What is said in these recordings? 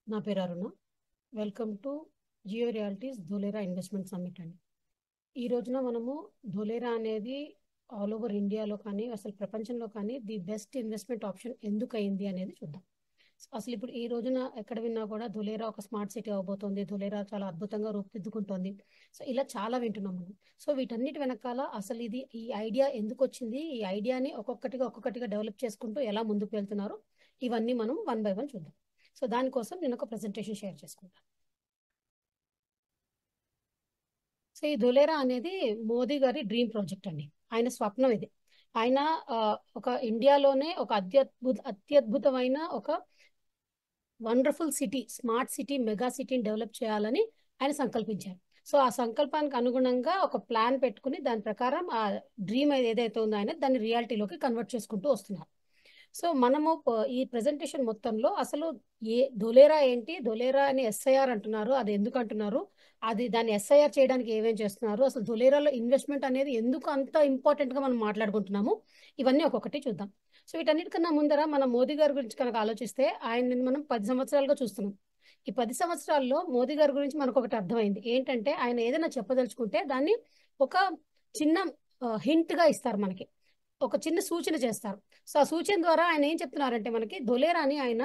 నా పేరు Aruna. Welcome to Jio realities Dholera investment summit అండి. ఈ రోజున మనము ధోలేరా అనేది ఆల్ ఓవర్ ఇండియాలో కానీ అసలు ప్రపంచంలో కానీ ది బెస్ట్ ఇన్వెస్ట్మెంట్ ఆప్షన్ ఎందుకు అయింది అనేది చూద్దాం. అసలు ఇప్పుడు ఈ రోజున ఎక్కడ విన్నా కూడా ధోలేరా ఒక స్మార్ట్ సిటీ అవబోతోంది, ధోలేరా చాలా అద్భుతంగా రూపుదిద్దుకుంటోంది. సో ఇలా చాలా వింటున్నాం మనం. సో వీటన్నిటి వెనకాల అసలు ఈ ఐడియా ఎందుకు వచ్చింది, ఈ ఐడియాని ఒక్కొక్కటిగా డెవలప్ చేసుకుంటూ ఎలా ముందుకు వెళ్తున్నారు, ఇవన్నీ మనం వన్ బై వన్ చూద్దాం. సో దానికోసం నేను ఒక ప్రెజెంటేషన్ షేర్ చేసుకుంటాను. సో ఈ ధులేరా అనేది మోదీ గారి డ్రీమ్ ప్రాజెక్ట్ అండి. ఆయన స్వప్నం ఇది. ఆయన ఒక ఇండియాలోనే ఒక అత్యద్భుతమైన ఒక wonderful city, smart city, mega సిటీని డెవలప్ చేయాలని ఆయన సంకల్పించారు. సో ఆ సంకల్పానికి అనుగుణంగా ఒక ప్లాన్ పెట్టుకుని దాని ప్రకారం ఆ డ్రీమ్ ఏదైతే ఉందో ఆయన దాన్ని రియాలిటీలోకి కన్వర్ట్ చేసుకుంటూ వస్తున్నారు. సో మనము ఈ ప్రెజెంటేషన్ మొత్తంలో అసలు ధోలేరా ఏంటి, ధోలేరా అని ఎస్ఐఆర్ అంటున్నారు, అది ఎందుకు అంటున్నారు, అది దాన్ని ఎస్ఐఆర్ చేయడానికి ఏమేం చేస్తున్నారు, అసలు ధోలేరాలో ఇన్వెస్ట్మెంట్ అనేది ఎందుకు అంత ఇంపార్టెంట్ గా మనం మాట్లాడుకుంటున్నాము, ఇవన్నీ ఒక్కొక్కటి చూద్దాం. సో వీటన్నిటికన్నా ముందర మనం మోదీ గారి గురించి కనుక ఆలోచిస్తే ఆయన్ని మనం 10 సంవత్సరాలుగా చూస్తున్నాం. ఈ 10 సంవత్సరాల్లో మోదీ గారి గురించి మనకు ఒకటి అర్థమైంది ఏంటంటే, ఆయన ఏదైనా చెప్పదలుచుకుంటే దాన్ని ఒక చిన్న హింట్ గా ఇస్తారు, మనకి ఒక చిన్న సూచన చేస్తారు. సో ఆ సూచన ద్వారా ఆయన ఏం చెప్తున్నారంటే, మనకి ధోలేరాని ఆయన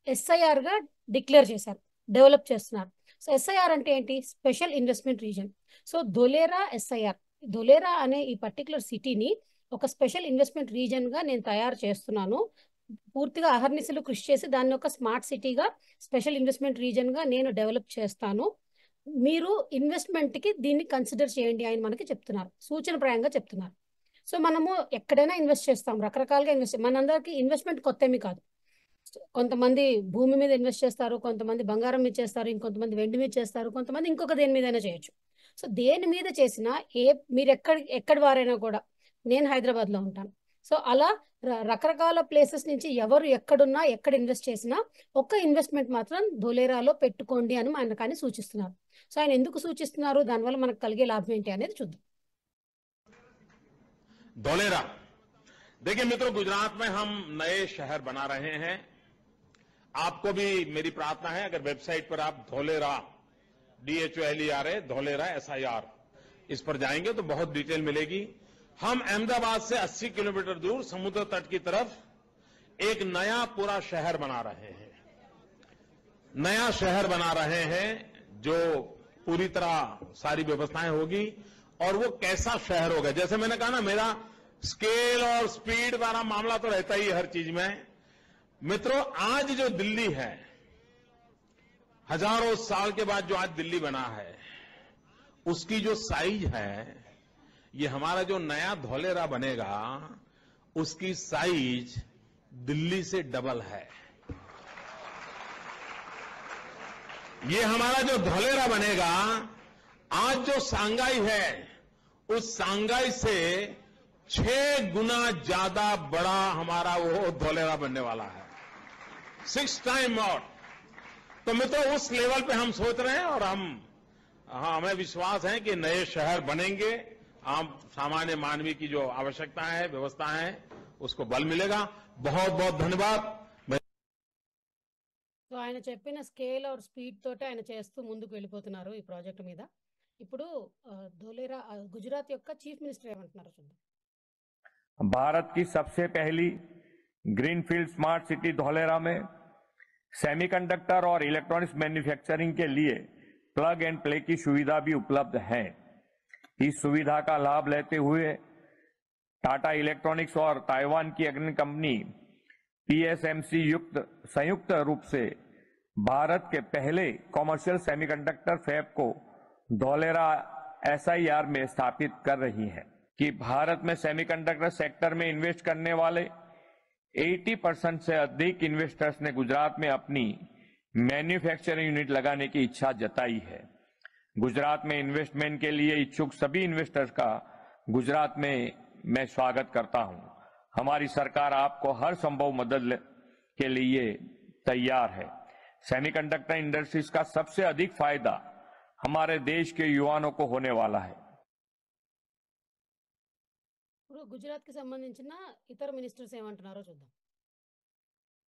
ఎస్ఐఆర్ గా డిక్లేర్ చేశారు, డెవలప్ చేస్తున్నారు. సో ఎస్ఐఆర్ అంటే ఏంటి? Special investment reason. So Dholera SIR, Dholera అనే ఈ పర్టికులర్ సిటీని ఒక స్పెషల్ ఇన్వెస్ట్మెంట్ రీజన్ గా నేను తయారు చేస్తున్నాను, పూర్తిగా అహర్నిశలు కృషి చేసి దాన్ని ఒక స్మార్ట్ సిటీగా, స్పెషల్ ఇన్వెస్ట్మెంట్ రీజన్ గా నేను డెవలప్ చేస్తాను, మీరు ఇన్వెస్ట్మెంట్ కి దీన్ని కన్సిడర్ చేయండి అని మనకి చెప్తున్నారు, సూచనప్రాయంగా చెప్తున్నారు. సో మనము ఎక్కడైనా ఇన్వెస్ట్ చేస్తాం, రకరకాలుగా ఇన్వెస్ట్, మనందరికి ఇన్వెస్ట్మెంట్ కొత్త ఏమీ కాదు. కొంతమంది భూమి మీద ఇన్వెస్ట్ చేస్తారు, కొంతమంది బంగారం మీద చేస్తారు, ఇంకొంతమంది వెండి మీద చేస్తారు, కొంతమంది ఇంకొక దేని మీదైనా చేయొచ్చు. సో దేని మీద చేసినా మీరు ఎక్కడి వారైనా కూడా, నేను హైదరాబాద్లో ఉంటాను, సో అలా రకరకాల ప్లేసెస్ నుంచి ఎవరు ఎక్కడున్నా ఎక్కడ ఇన్వెస్ట్ చేసినా ఒక్క ఇన్వెస్ట్మెంట్ మాత్రం ధోలేరాలో పెట్టుకోండి అని ఆయన కానీ సూచిస్తున్నారు. సో ఆయన ఎందుకు సూచిస్తున్నారు, దానివల్ల మనకు కలిగే లాభం ఏంటి అనేది చూద్దాం. धोलेरा, देखिए मित्रों, गुजरात में हम नए शहर बना रहे हैं। आपको भी मेरी प्रार्थना है, अगर वेबसाइट पर आप धोलेरा DHOLERA धोलेरा SIR इस पर जाएंगे तो बहुत डिटेल मिलेगी। हम अहमदाबाद से 80 किलोमीटर दूर समुद्र तट की तरफ एक नया पूरा शहर बना रहे हैं। नया शहर बना रहे हैं जो पूरी तरह सारी व्यवस्थाएं होगी। और वो कैसा शहर होगा, जैसे मैंने कहा ना, मेरा स्केल और स्पीड वाला मामला तो रहता ही हर चीज में। मित्रों, आज जो दिल्ली है, हजारों साल के बाद जो आज दिल्ली बना है, उसकी जो साइज है, ये हमारा जो नया धोलेरा बनेगा उसकी साइज दिल्ली से डबल है। ये हमारा जो धोलेरा बनेगा, आज जो सांगाई है, उस सांगाई से 6 गुना ज्यादा बड़ा हमारा वो धोलेरा बनने वाला है, 6 टाइम मोर। तो मित्रों, उस लेवल पे हम सोच रहे हैं और हमें विश्वास है कि नए शहर बनेंगे, आम सामान्य मानवी की जो आवश्यकताएं है, व्यवस्थाएं हैं, उसको बल मिलेगा। बहुत बहुत धन्यवाद। సో ఆయన చెప్పిన స్కేల్ और స్పీడ్ తోటి ఆయన చేస్తూ ముందుకు వెళ్ళిపోతున్నారు ఈ ప్రాజెక్ట్ మీద. ఇప్పుడు ధోలేరా గుజరాత్ యొక్క చీఫ్ మినిస్టర్ ఏమంటున్నారో చూద్దాం. भारत की सबसे पहली ग्रीनफील्ड स्मार्ट सिटी धोलेरा में सेमीकंडक्टर और इलेक्ट्रॉनिक्स मैन्युफैक्चरिंग के लिए प्लग एंड प्ले की सुविधा भी उपलब्ध है। इस सुविधा का लाभ लेते हुए टाटा इलेक्ट्रॉनिक्स और ताइवान की अग्रणी कंपनी PSMC संयुक्त रूप से भारत के पहले कॉमर्शियल सेमीकंडक्टर फैब को धोलेरा SIR में स्थापित कर रही है कि भारत में सेमीकंडक्टर सेक्टर में इन्वेस्ट करने वाले 80% से अधिक इन्वेस्टर्स ने गुजरात में अपनी मैन्युफैक्चरिंग यूनिट लगाने की इच्छा जताई है। गुजरात में इन्वेस्टमेंट के लिए इच्छुक सभी इन्वेस्टर्स का गुजरात में मैं स्वागत करता हूं। हमारी सरकार आपको हर संभव मदद के लिए तैयार है। सेमीकंडक्टर इंडस्ट्रीज का सबसे अधिक फायदा हमारे देश के युवाओं को होने वाला है। ఇప్పుడు గుజరాత్ కి సంబంధించిన ఇతర మినిస్టర్స్ ఏమంటున్నారో చూద్దాం.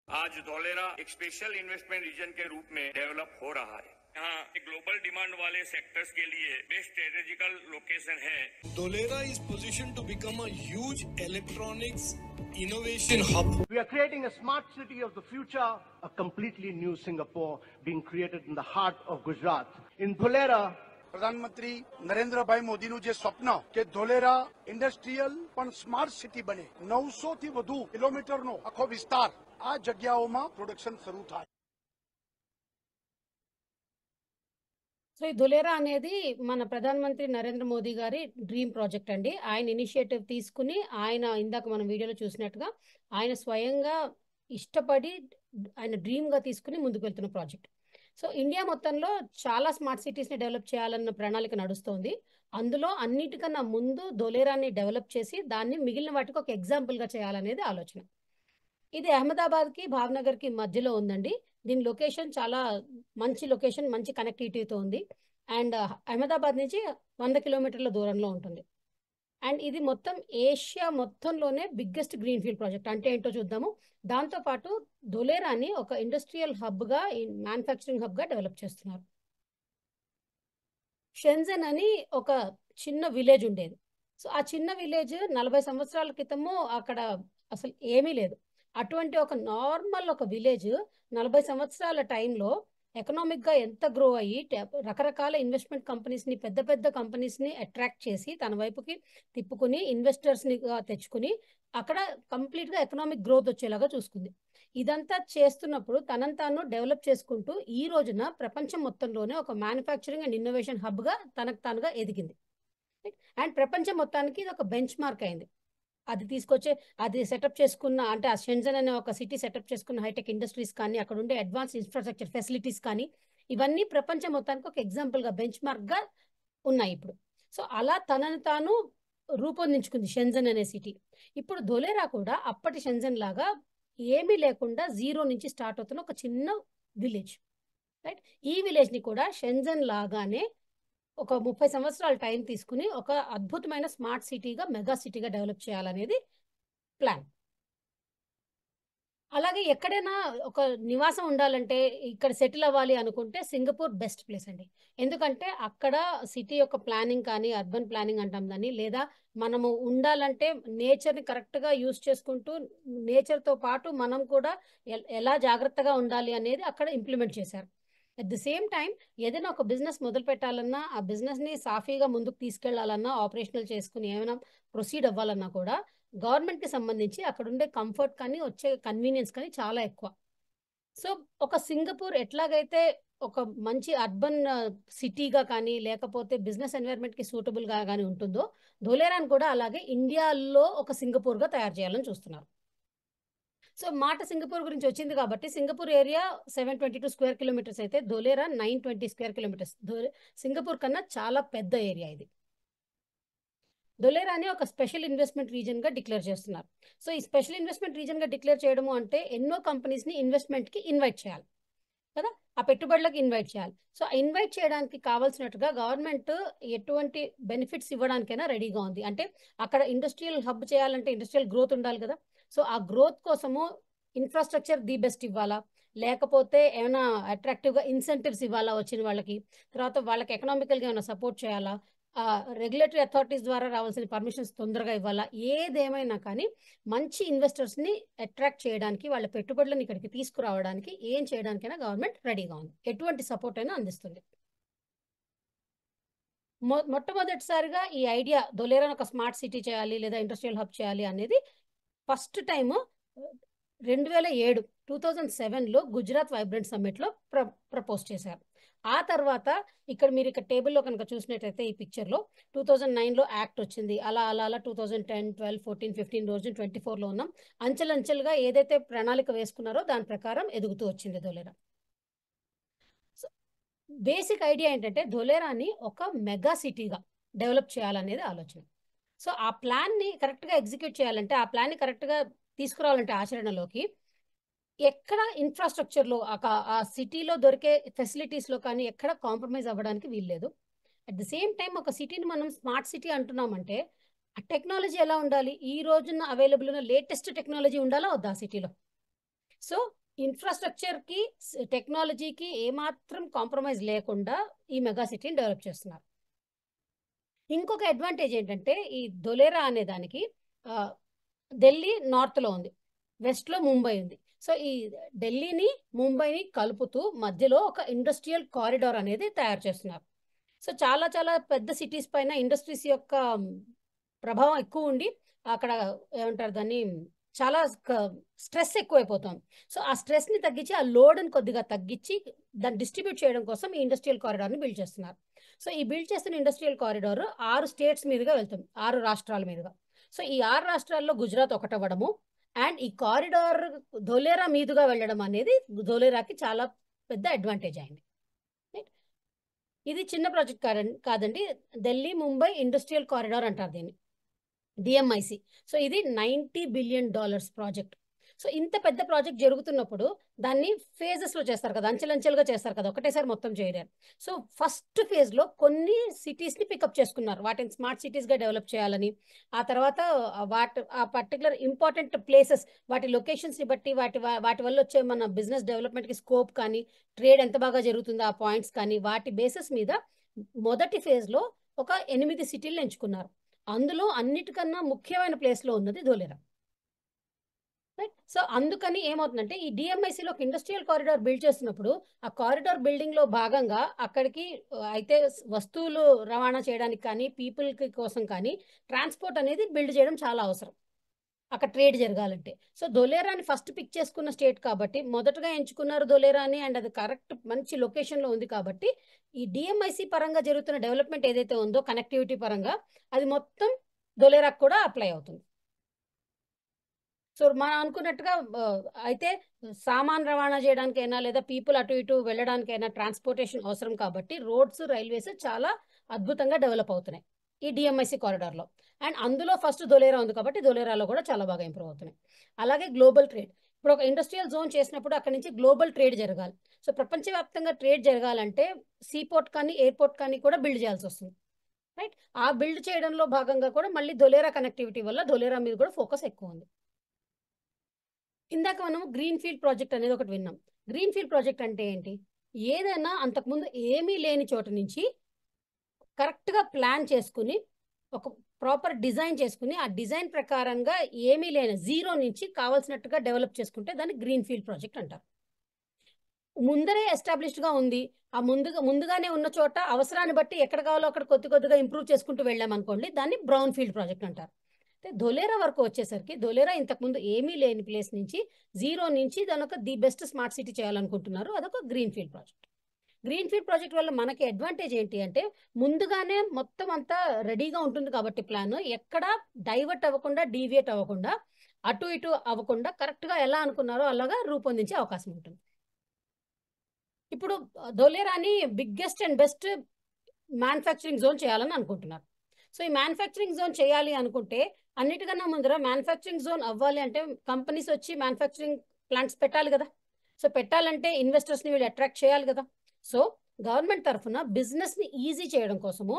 आज धौलेरा एक स्पेशल इन्वेस्टमेंट रीजन के रूप में डेवलप हो रहा है। यहाँ ग्लोबल डिमांड वाले सेक्टर्स के लिए बेस्ट स्ट्रेटेजिकल लोकेशन है। Dholera is positioned to become a huge electronics innovation hub. We are creating a smart city of the future, a completely new Singapore being created in the heart of Gujarat. In Dholera, પ્રધાનમંત્રી નરેન્દ્રભાઈ મોદીનું જે સ્વપ્ન કે Dholera industrial પણ smart city બને 900 થી વધુ કિલોમીટરનો આખો વિસ્તાર આ જગ્યાઓમાં પ્રોડક્શન શરૂ થાય. సో ఈ ధులేరా అనేది మన ప్రధానమంత్రి నరేంద్ర మోదీ గారి డ్రీమ్ ప్రాజెక్ట్ అండి. ఆయన ఇనిషియేటివ్ తీసుకుని ఆయన ఇందాక మనం వీడియోలో చూసినట్టుగా ఆయన స్వయంగా ఇష్టపడి ఆయన డ్రీమ్గా తీసుకుని ముందుకు వెళ్తున్న ప్రాజెక్ట్. సో ఇండియా మొత్తంలో చాలా స్మార్ట్ సిటీస్ని డెవలప్ చేయాలన్న ప్రణాళిక నడుస్తోంది. అందులో అన్నిటికన్నా ముందు ధోలేరాని డెవలప్ చేసి దాన్ని మిగిలిన వాటికి ఒక ఎగ్జాంపుల్గా చేయాలనేది ఆలోచన. ఇది అహ్మదాబాద్కి భావ్నగర్కి మధ్యలో ఉందండి. దీని లొకేషన్ చాలా మంచి లొకేషన్, మంచి కనెక్టివిటీతో ఉంది. అండ్ అహ్మదాబాద్ నుంచి 100 కిలోమీటర్ల దూరంలో ఉంటుంది. అండ్ ఇది మొత్తం ఏషియా మొత్తంలోనే బిగ్గెస్ట్ గ్రీన్ ఫీల్డ్ ప్రాజెక్ట్. అంటే ఏంటో చూద్దాము. దాంతోపాటు ధోలేరాని ఒక ఇండస్ట్రియల్ హబ్గా, మ్యానుఫ్యాక్చరింగ్ హబ్గా డెవలప్ చేస్తున్నారు. షెంజన్ అని ఒక చిన్న విలేజ్ ఉండేది. సో ఆ చిన్న విలేజ్ 40 సంవత్సరాల క్రితము అక్కడ అసలు ఏమీ లేదు. అటువంటి ఒక నార్మల్ ఒక విలేజ్ 40 సంవత్సరాల టైంలో ఎకనామిక్గా ఎంత గ్రో అయ్యి రకరకాల ఇన్వెస్ట్మెంట్ కంపెనీస్ని, పెద్ద పెద్ద కంపెనీస్ని అట్రాక్ట్ చేసి తన వైపుకి తిప్పుకుని ఇన్వెస్టర్స్ని తెచ్చుకుని అక్కడ కంప్లీట్గా ఎకనామిక్ గ్రోత్ వచ్చేలాగా చూసుకుంది. ఇదంతా చేస్తున్నప్పుడు తనను తాను డెవలప్ చేసుకుంటూ ఈ రోజున ప్రపంచం మొత్తంలోనే ఒక మ్యానుఫ్యాక్చరింగ్ అండ్ ఇన్నోవేషన్ హబ్గా తనకు తానుగా ఎదిగింది. అండ్ ప్రపంచం మొత్తానికి ఇది ఒక బెంచ్ మార్క్ అయింది. అది సెటప్ చేసుకున్న, అంటే ఆ షెంజన్ అనే ఒక సిటీ సెటప్ చేసుకున్న హైటెక్ ఇండస్ట్రీస్ కానీ, అక్కడ ఉండే అడ్వాన్స్ ఇన్ఫ్రాస్ట్రక్చర్ ఫెసిలిటీస్ కానీ, ఇవన్నీ ప్రపంచం మొత్తానికి ఒక ఎగ్జాంపుల్గా బెంచ్ మార్క్గా ఉన్నాయి ఇప్పుడు. సో అలా తనను తాను రూపొందించుకుంది షెంజన్ అనే సిటీ. ఇప్పుడు ధోలేరా కూడా అప్పటి షెంజన్ లాగా ఏమీ లేకుండా జీరో నుంచి స్టార్ట్ అవుతున్న ఒక చిన్న విలేజ్, రైట్? ఈ విలేజ్ని కూడా షెంజన్ లాగానే ఒక 30 సంవత్సరాల టైం తీసుకుని ఒక అద్భుతమైన స్మార్ట్ సిటీగా, మెగా సిటీగా డెవలప్ చేయాలనేది ప్లాన్. అలాగే ఎక్కడైనా ఒక నివాసం ఉండాలంటే, ఇక్కడ సెటిల్ అవ్వాలి అనుకుంటే సింగపూర్ బెస్ట్ ప్లేస్ అండి. ఎందుకంటే అక్కడ సిటీ యొక్క ప్లానింగ్ కానీ, అర్బన్ ప్లానింగ్ అంటాం దాన్ని, లేదా మనము ఉండాలంటే నేచర్ని కరెక్ట్గా యూస్ చేసుకుంటూ నేచర్తో పాటు మనం కూడా ఎలా జాగ్రత్తగా ఉండాలి అనేది అక్కడ ఇంప్లిమెంట్ చేశారు. అట్ ది సేమ్ టైం ఏదైనా ఒక బిజినెస్ మొదలు పెట్టాలన్నా, ఆ బిజినెస్ని సాఫీగా ముందుకు తీసుకెళ్లాలన్నా, ఆపరేషనల్ చేసుకుని ఏమైనా ప్రొసీడ్ అవ్వాలన్నా కూడా గవర్నమెంట్కి సంబంధించి అక్కడ ఉండే కంఫర్ట్ కానీ, వచ్చే కన్వీనియన్స్ కానీ చాలా ఎక్కువ. సో ఒక సింగపూర్ ఎట్లాగైతే ఒక మంచి అర్బన్ సిటీగా కానీ, లేకపోతే బిజినెస్ ఎన్వైర్న్మెంట్కి సూటబుల్గా కానీ ఉంటుందో, ధోలేరాని కూడా అలాగే ఇండియాలో ఒక సింగపూర్గా తయారు చేయాలని చూస్తున్నారు. సో మాట సింగపూర్ గురించి వచ్చింది కాబట్టి, సింగపూర్ ఏరియా 722 స్క్వేర్ కిలోమీటర్స్ అయితే ధోలేరా 920 స్క్వేర్ కిలోమీటర్స్. సింగపూర్ కన్నా చాలా పెద్ద ఏరియా ఇది. ధోలేరాని ఒక స్పెషల్ ఇన్వెస్ట్మెంట్ రీజన్గా డిక్లేర్ చేస్తున్నారు. సో ఈ స్పెషల్ ఇన్వెస్ట్మెంట్ రీజన్గా డిక్లేర్ చేయడము అంటే ఎన్నో కంపెనీస్ని ఇన్వెస్ట్మెంట్కి ఇన్వైట్ చేయాలి కదా, ఆ పెట్టుబడులకు ఇన్వైట్ చేయాలి. సో ఇన్వైట్ చేయడానికి కావాల్సినట్టుగా గవర్నమెంట్ ఎటువంటి బెనిఫిట్స్ ఇవ్వడానికైనా రెడీగా ఉంది. అంటే అక్కడ ఇండస్ట్రియల్ హబ్ చేయాలంటే ఇండస్ట్రియల్ గ్రోత్ ఉండాలి కదా. సో ఆ గ్రోత్ కోసము ఇన్ఫ్రాస్ట్రక్చర్ ది బెస్ట్ ఇవ్వాలా, లేకపోతే ఏమైనా అట్రాక్టివ్గా ఇన్సెంటివ్స్ ఇవ్వాలా వచ్చిన వాళ్ళకి, తర్వాత వాళ్ళకి ఎకనామికల్గా ఏమైనా సపోర్ట్ చేయాలా, రెగ్యులేటరీ అథారిటీస్ ద్వారా రావాల్సిన పర్మిషన్స్ తొందరగా ఇవ్వాలా, ఏదేమైనా కానీ మంచి ఇన్వెస్టర్స్ని అట్రాక్ట్ చేయడానికి, వాళ్ళ పెట్టుబడులను ఇక్కడికి తీసుకురావడానికి ఏం చేయడానికైనా గవర్నమెంట్ రెడీగా ఉంది. ఎటువంటి సపోర్ట్ అయినా అందిస్తుంది. మొట్టమొదటిసారిగా ఈ ఐడియా ధోలేరాని ఒక స్మార్ట్ సిటీ చేయాలి లేదా ఇండస్ట్రియల్ హబ్ చేయాలి అనేది ఫస్ట్ టైము 2007లో గుజరాత్ వైబ్రెంట్ సమ్మిట్లో ప్రపోజ్ చేశారు. ఆ తర్వాత మీరు ఇక్కడ టేబుల్లో కనుక చూసినట్టయితే ఈ పిక్చర్లో 2009లో యాక్ట్ వచ్చింది. అలా 2010, 12, 14, 15 రోజు 24లో ఉన్నాం. అంచెలంచెలుగా ఏదైతే ప్రణాళిక వేసుకున్నారో దాని ప్రకారం ఎదుగుతూ వచ్చింది ధోలేరా. సో బేసిక్ ఐడియా ఏంటంటే ధోలేరాని ఒక మెగా సిటీగా డెవలప్ చేయాలనేది ఆలోచన. సో ఆ ప్లాన్ని కరెక్ట్గా ఎగ్జిక్యూట్ చేయాలంటే, ఆ ప్లాన్ని కరెక్ట్గా తీసుకురావాలంటే ఆచరణలోకి, ఎక్కడ ఇన్ఫ్రాస్ట్రక్చర్లో ఆ సిటీలో దొరికే ఫెసిలిటీస్లో కానీ ఎక్కడ కాంప్రమైజ్ అవ్వడానికి వీల్లేదు. అట్ ది సేమ్ టైం ఒక సిటీని మనం స్మార్ట్ సిటీ అంటున్నామంటే ఆ టెక్నాలజీ ఎలా ఉండాలి, ఈ రోజున అవైలబుల్ ఉన్న లేటెస్ట్ టెక్నాలజీ ఉండాలా వద్దా ఆ సిటీలో. సో ఇన్ఫ్రాస్ట్రక్చర్కి టెక్నాలజీకి ఏమాత్రం కాంప్రమైజ్ లేకుండా ఈ మెగా సిటీని డెవలప్ చేస్తున్నారు. ఇంకొక అడ్వాంటేజ్ ఏంటంటే ఈ ధొలేరా అనే దానికి ఢిల్లీ నార్త్లో ఉంది, వెస్ట్లో ముంబై ఉంది. సో ఈ ఢిల్లీని ముంబైని కలుపుతూ మధ్యలో ఒక ఇండస్ట్రియల్ కారిడార్ అనేది తయారు చేస్తున్నారు. సో చాలా చాలా పెద్ద సిటీస్ పైన ఇండస్ట్రీస్ యొక్క ప్రభావం ఎక్కువ ఉండి అక్కడ ఏమంటారు దాన్ని చాలా స్ట్రెస్ ఎక్కువైపోతుంది. సో ఆ స్ట్రెస్ని తగ్గించి ఆ లోడ్ని కొద్దిగా తగ్గించి దాన్ని డిస్ట్రిబ్యూట్ చేయడం కోసం ఈ ఇండస్ట్రియల్ కారిడార్ని బిల్డ్ చేస్తున్నారు. సో ఈ బిల్డ్ చేస్తున్న ఇండస్ట్రియల్ కారిడార్ 6 స్టేట్స్ మీదుగా వెళ్తుంది, 6 రాష్ట్రాల మీదుగా. సో ఈ 6 రాష్ట్రాల్లో గుజరాత్ ఒకటవ్వడము అండ్ ఈ కారిడార్ ధొలేరా మీదుగా వెళ్ళడం అనేది ధొలేరాకి చాలా పెద్ద అడ్వాంటేజ్ అయింది. ఇది చిన్న ప్రాజెక్ట్ కాదండి, ఢిల్లీ ముంబై ఇండస్ట్రియల్ కారిడార్ అంటారు దీన్ని, డిఎంఐసి. సో ఇది $90 బిలియన్ ప్రాజెక్ట్. సో ఇంత పెద్ద ప్రాజెక్ట్ జరుగుతున్నప్పుడు దాన్ని ఫేజెస్లో చేస్తారు కదా, అంచెలంచెలుగా చేస్తారు కదా, ఒకటేసారి మొత్తం చేయలేరు. సో ఫస్ట్ ఫేజ్లో కొన్ని సిటీస్ని పికప్ చేసుకున్నారు, వాటిని స్మార్ట్ సిటీస్గా డెవలప్ చేయాలని. ఆ తర్వాత ఆ పర్టికులర్ ఇంపార్టెంట్ ప్లేసెస్ వాటి లొకేషన్స్ని బట్టి వాటి వల్ల వచ్చే మన బిజినెస్ డెవలప్మెంట్కి స్కోప్ కానీ ట్రేడ్ ఎంత బాగా జరుగుతుందో ఆ పాయింట్స్ కానీ వాటి బేసిస్ మీద మొదటి ఫేజ్లో ఒక 8 సిటీలు ఎంచుకున్నారు. అందులో అన్నిటికన్నా ముఖ్యమైన ప్లేస్లో ఉన్నది ధొలేరా. రైట్. సో అందుకని ఏమవుతుందంటే ఈ డిఎంఐసిలో ఒక ఇండస్ట్రియల్ కారిడార్ బిల్డ్ చేస్తున్నప్పుడు ఆ కారిడార్ బిల్డింగ్లో భాగంగా అక్కడికి అయితే వస్తువులు రవాణా చేయడానికి కానీ పీపుల్కి కోసం కానీ ట్రాన్స్పోర్ట్ అనేది బిల్డ్ చేయడం చాలా అవసరం అక్కడ ట్రేడ్ జరగాలంటే. సో ధొలేరాని ఫస్ట్ పిక్ చేసుకున్న స్టేట్ కాబట్టి మొదటగా ఎంచుకున్నారు ధొలేరాని, అండ్ అది కరెక్ట్ మంచి లొకేషన్లో ఉంది కాబట్టి ఈ డిఎంఐసి పరంగా జరుగుతున్న డెవలప్మెంట్ ఏదైతే ఉందో కనెక్టివిటీ పరంగా అది మొత్తం ధొలేరాకు కూడా అప్లై అవుతుంది. సో మనం అనుకున్నట్టుగా అయితే సామాన్ రవాణా చేయడానికైనా లేదా పీపుల్ అటు ఇటు వెళ్ళడానికైనా ట్రాన్స్పోర్టేషన్ అవసరం కాబట్టి రోడ్స్ రైల్వేస్ చాలా అద్భుతంగా డెవలప్ అవుతున్నాయి ఈ డిఎంఐసి కారిడార్లో. అండ్ అందులో ఫస్ట్ ధొలేరా ఉంది కాబట్టి ధొలేరాలో కూడా చాలా బాగా ఇంప్రూవ్ అవుతున్నాయి. అలాగే గ్లోబల్ ట్రేడ్, ఇప్పుడు ఒక ఇండస్ట్రియల్ జోన్ చేసినప్పుడు అక్కడి నుంచి గ్లోబల్ ట్రేడ్ జరగాలి. సో ప్రపంచవ్యాప్తంగా ట్రేడ్ జరగాలంటే సీపోర్ట్ కానీ ఎయిర్పోర్ట్ కానీ కూడా బిల్డ్ చేయాల్సి వస్తుంది. రైట్. ఆ బిల్డ్ చేయడంలో భాగంగా కూడా మళ్ళీ ధొలేరా కనెక్టివిటీ వల్ల ధొలేరా మీద కూడా ఫోకస్ ఎక్కువ ఉంది. ఇందాక మనం గ్రీన్ ఫీల్డ్ ప్రాజెక్ట్ అనేది ఒకటి విన్నాం. గ్రీన్ ఫీల్డ్ ప్రాజెక్ట్ అంటే ఏంటి? ఏదైనా అంతకుముందు ఏమీ లేని చోటు నుంచి కరెక్ట్గా ప్లాన్ చేసుకుని ఒక ప్రాపర్ డిజైన్ చేసుకుని ఆ డిజైన్ ప్రకారంగా ఏమీ లేని జీరో నుంచి కావాల్సినట్టుగా డెవలప్ చేసుకుంటే దాన్ని గ్రీన్ ఫీల్డ్ ప్రాజెక్ట్ అంటారు. ముందరే ఎస్టాబ్లిష్డ్గా ఉంది, ఆ ముందుగానే ఉన్న చోట అవసరాన్ని బట్టి ఎక్కడ కావాలో అక్కడ కొద్దిగా ఇంప్రూవ్ చేసుకుంటూ వెళ్ళామనుకోండి, దాన్ని బ్రౌన్ ఫీల్డ్ ప్రాజెక్ట్ అంటారు. ధొలేరా వరకు వచ్చేసరికి ధొలేరా ఇంతకుముందు ఏమీ లేని ప్లేస్ నుంచి జీరో నుంచి దాని ఒక ది బెస్ట్ స్మార్ట్ సిటీ చేయాలనుకుంటున్నారు, అదొక green field project. Green field project వల్ల మనకి అడ్వాంటేజ్ ఏంటి అంటే ముందుగానే మొత్తం అంతా రెడీగా ఉంటుంది కాబట్టి ప్లాన్ ఎక్కడ డైవర్ట్ అవ్వకుండా డీవియేట్ అవ్వకుండా అటు ఇటు అవ్వకుండా కరెక్ట్గా ఎలా అనుకున్నారో అలాగా రూపొందించే అవకాశం ఉంటుంది. ఇప్పుడు ధొలేరాని biggest and best manufacturing zone చేయాలని అనుకుంటున్నారు. సో ఈ మ్యానుఫ్యాక్చరింగ్ జోన్ చేయాలి అనుకుంటే అన్నిటికన్నా ముందర మ్యానుఫ్యాక్చరింగ్ జోన్ అవ్వాలి అంటే కంపెనీస్ వచ్చి మ్యానుఫ్యాక్చరింగ్ ప్లాంట్స్ పెట్టాలి కదా. సో పెట్టాలంటే ఇన్వెస్టర్స్ని వీళ్ళు అట్రాక్ట్ చేయాలి కదా. సో గవర్నమెంట్ తరఫున బిజినెస్ని ఈజీ చేయడం కోసము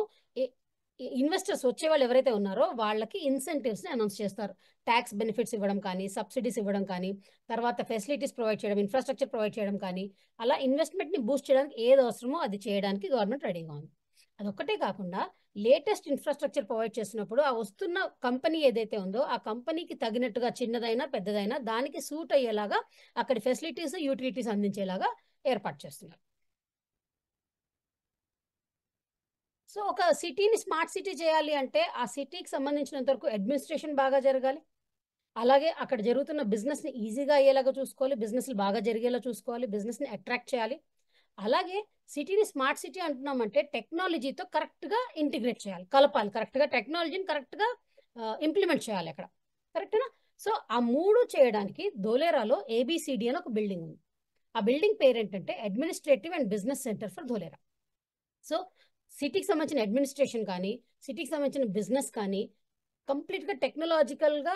ఇన్వెస్టర్స్ వచ్చే వాళ్ళు ఎవరైతే ఉన్నారో వాళ్ళకి ఇన్సెంటివ్స్ని అనౌన్స్ చేస్తారు. ట్యాక్స్ బెనిఫిట్స్ ఇవ్వడం కానీ, సబ్సిడీస్ ఇవ్వడం కానీ, తర్వాత ఫెసిలిటీస్ ప్రొవైడ్ చేయడం, ఇన్ఫ్రాస్ట్రక్చర్ ప్రొవైడ్ చేయడం కానీ, అలా ఇన్వెస్ట్మెంట్ని బూస్ట్ చేయడానికి ఏది అవసరమో అది చేయడానికి గవర్నమెంట్ రెడీగా ఉంది. అదొక్కటే కాకుండా లేటెస్ట్ ఇన్ఫ్రాస్ట్రక్చర్ ప్రొవైడ్ చేసినప్పుడు ఆ వస్తున్న కంపెనీ ఏదైతే ఉందో ఆ కంపెనీకి తగినట్టుగా చిన్నదైనా పెద్దదైనా దానికి సూట్ అయ్యేలాగా అక్కడి ఫెసిలిటీస్ యూటిలిటీస్ అందించేలాగా ఏర్పాటు చేస్తున్నారు. సో ఒక సిటీని స్మార్ట్ సిటీ చేయాలి అంటే ఆ సిటీకి సంబంధించినంత వరకు అడ్మినిస్ట్రేషన్ బాగా జరగాలి, అలాగే అక్కడ జరుగుతున్న బిజినెస్ని ఈజీగా అయ్యేలాగా చూసుకోవాలి, బిజినెస్లు బాగా జరిగేలా చూసుకోవాలి, బిజినెస్ని అట్రాక్ట్ చేయాలి. అలాగే సిటీని స్మార్ట్ సిటీ అంటున్నామంటే టెక్నాలజీతో కరెక్ట్గా ఇంటిగ్రేట్ చేయాలి, కలపాలి, కరెక్ట్గా టెక్నాలజీని కరెక్ట్గా ఇంప్లిమెంట్ చేయాలి అక్కడ, కరెక్టేనా? సో ఆ మూడు చేయడానికి ధొలేరాలో ఏబిసిడి అని ఒక బిల్డింగ్ ఉంది. ఆ బిల్డింగ్ పేరు ఏంటంటే administrative and business center for Dholera. So సిటీకి సంబంధించిన అడ్మినిస్ట్రేషన్ కానీ సిటీకి సంబంధించిన బిజినెస్ కానీ కంప్లీట్గా టెక్నాలజికల్గా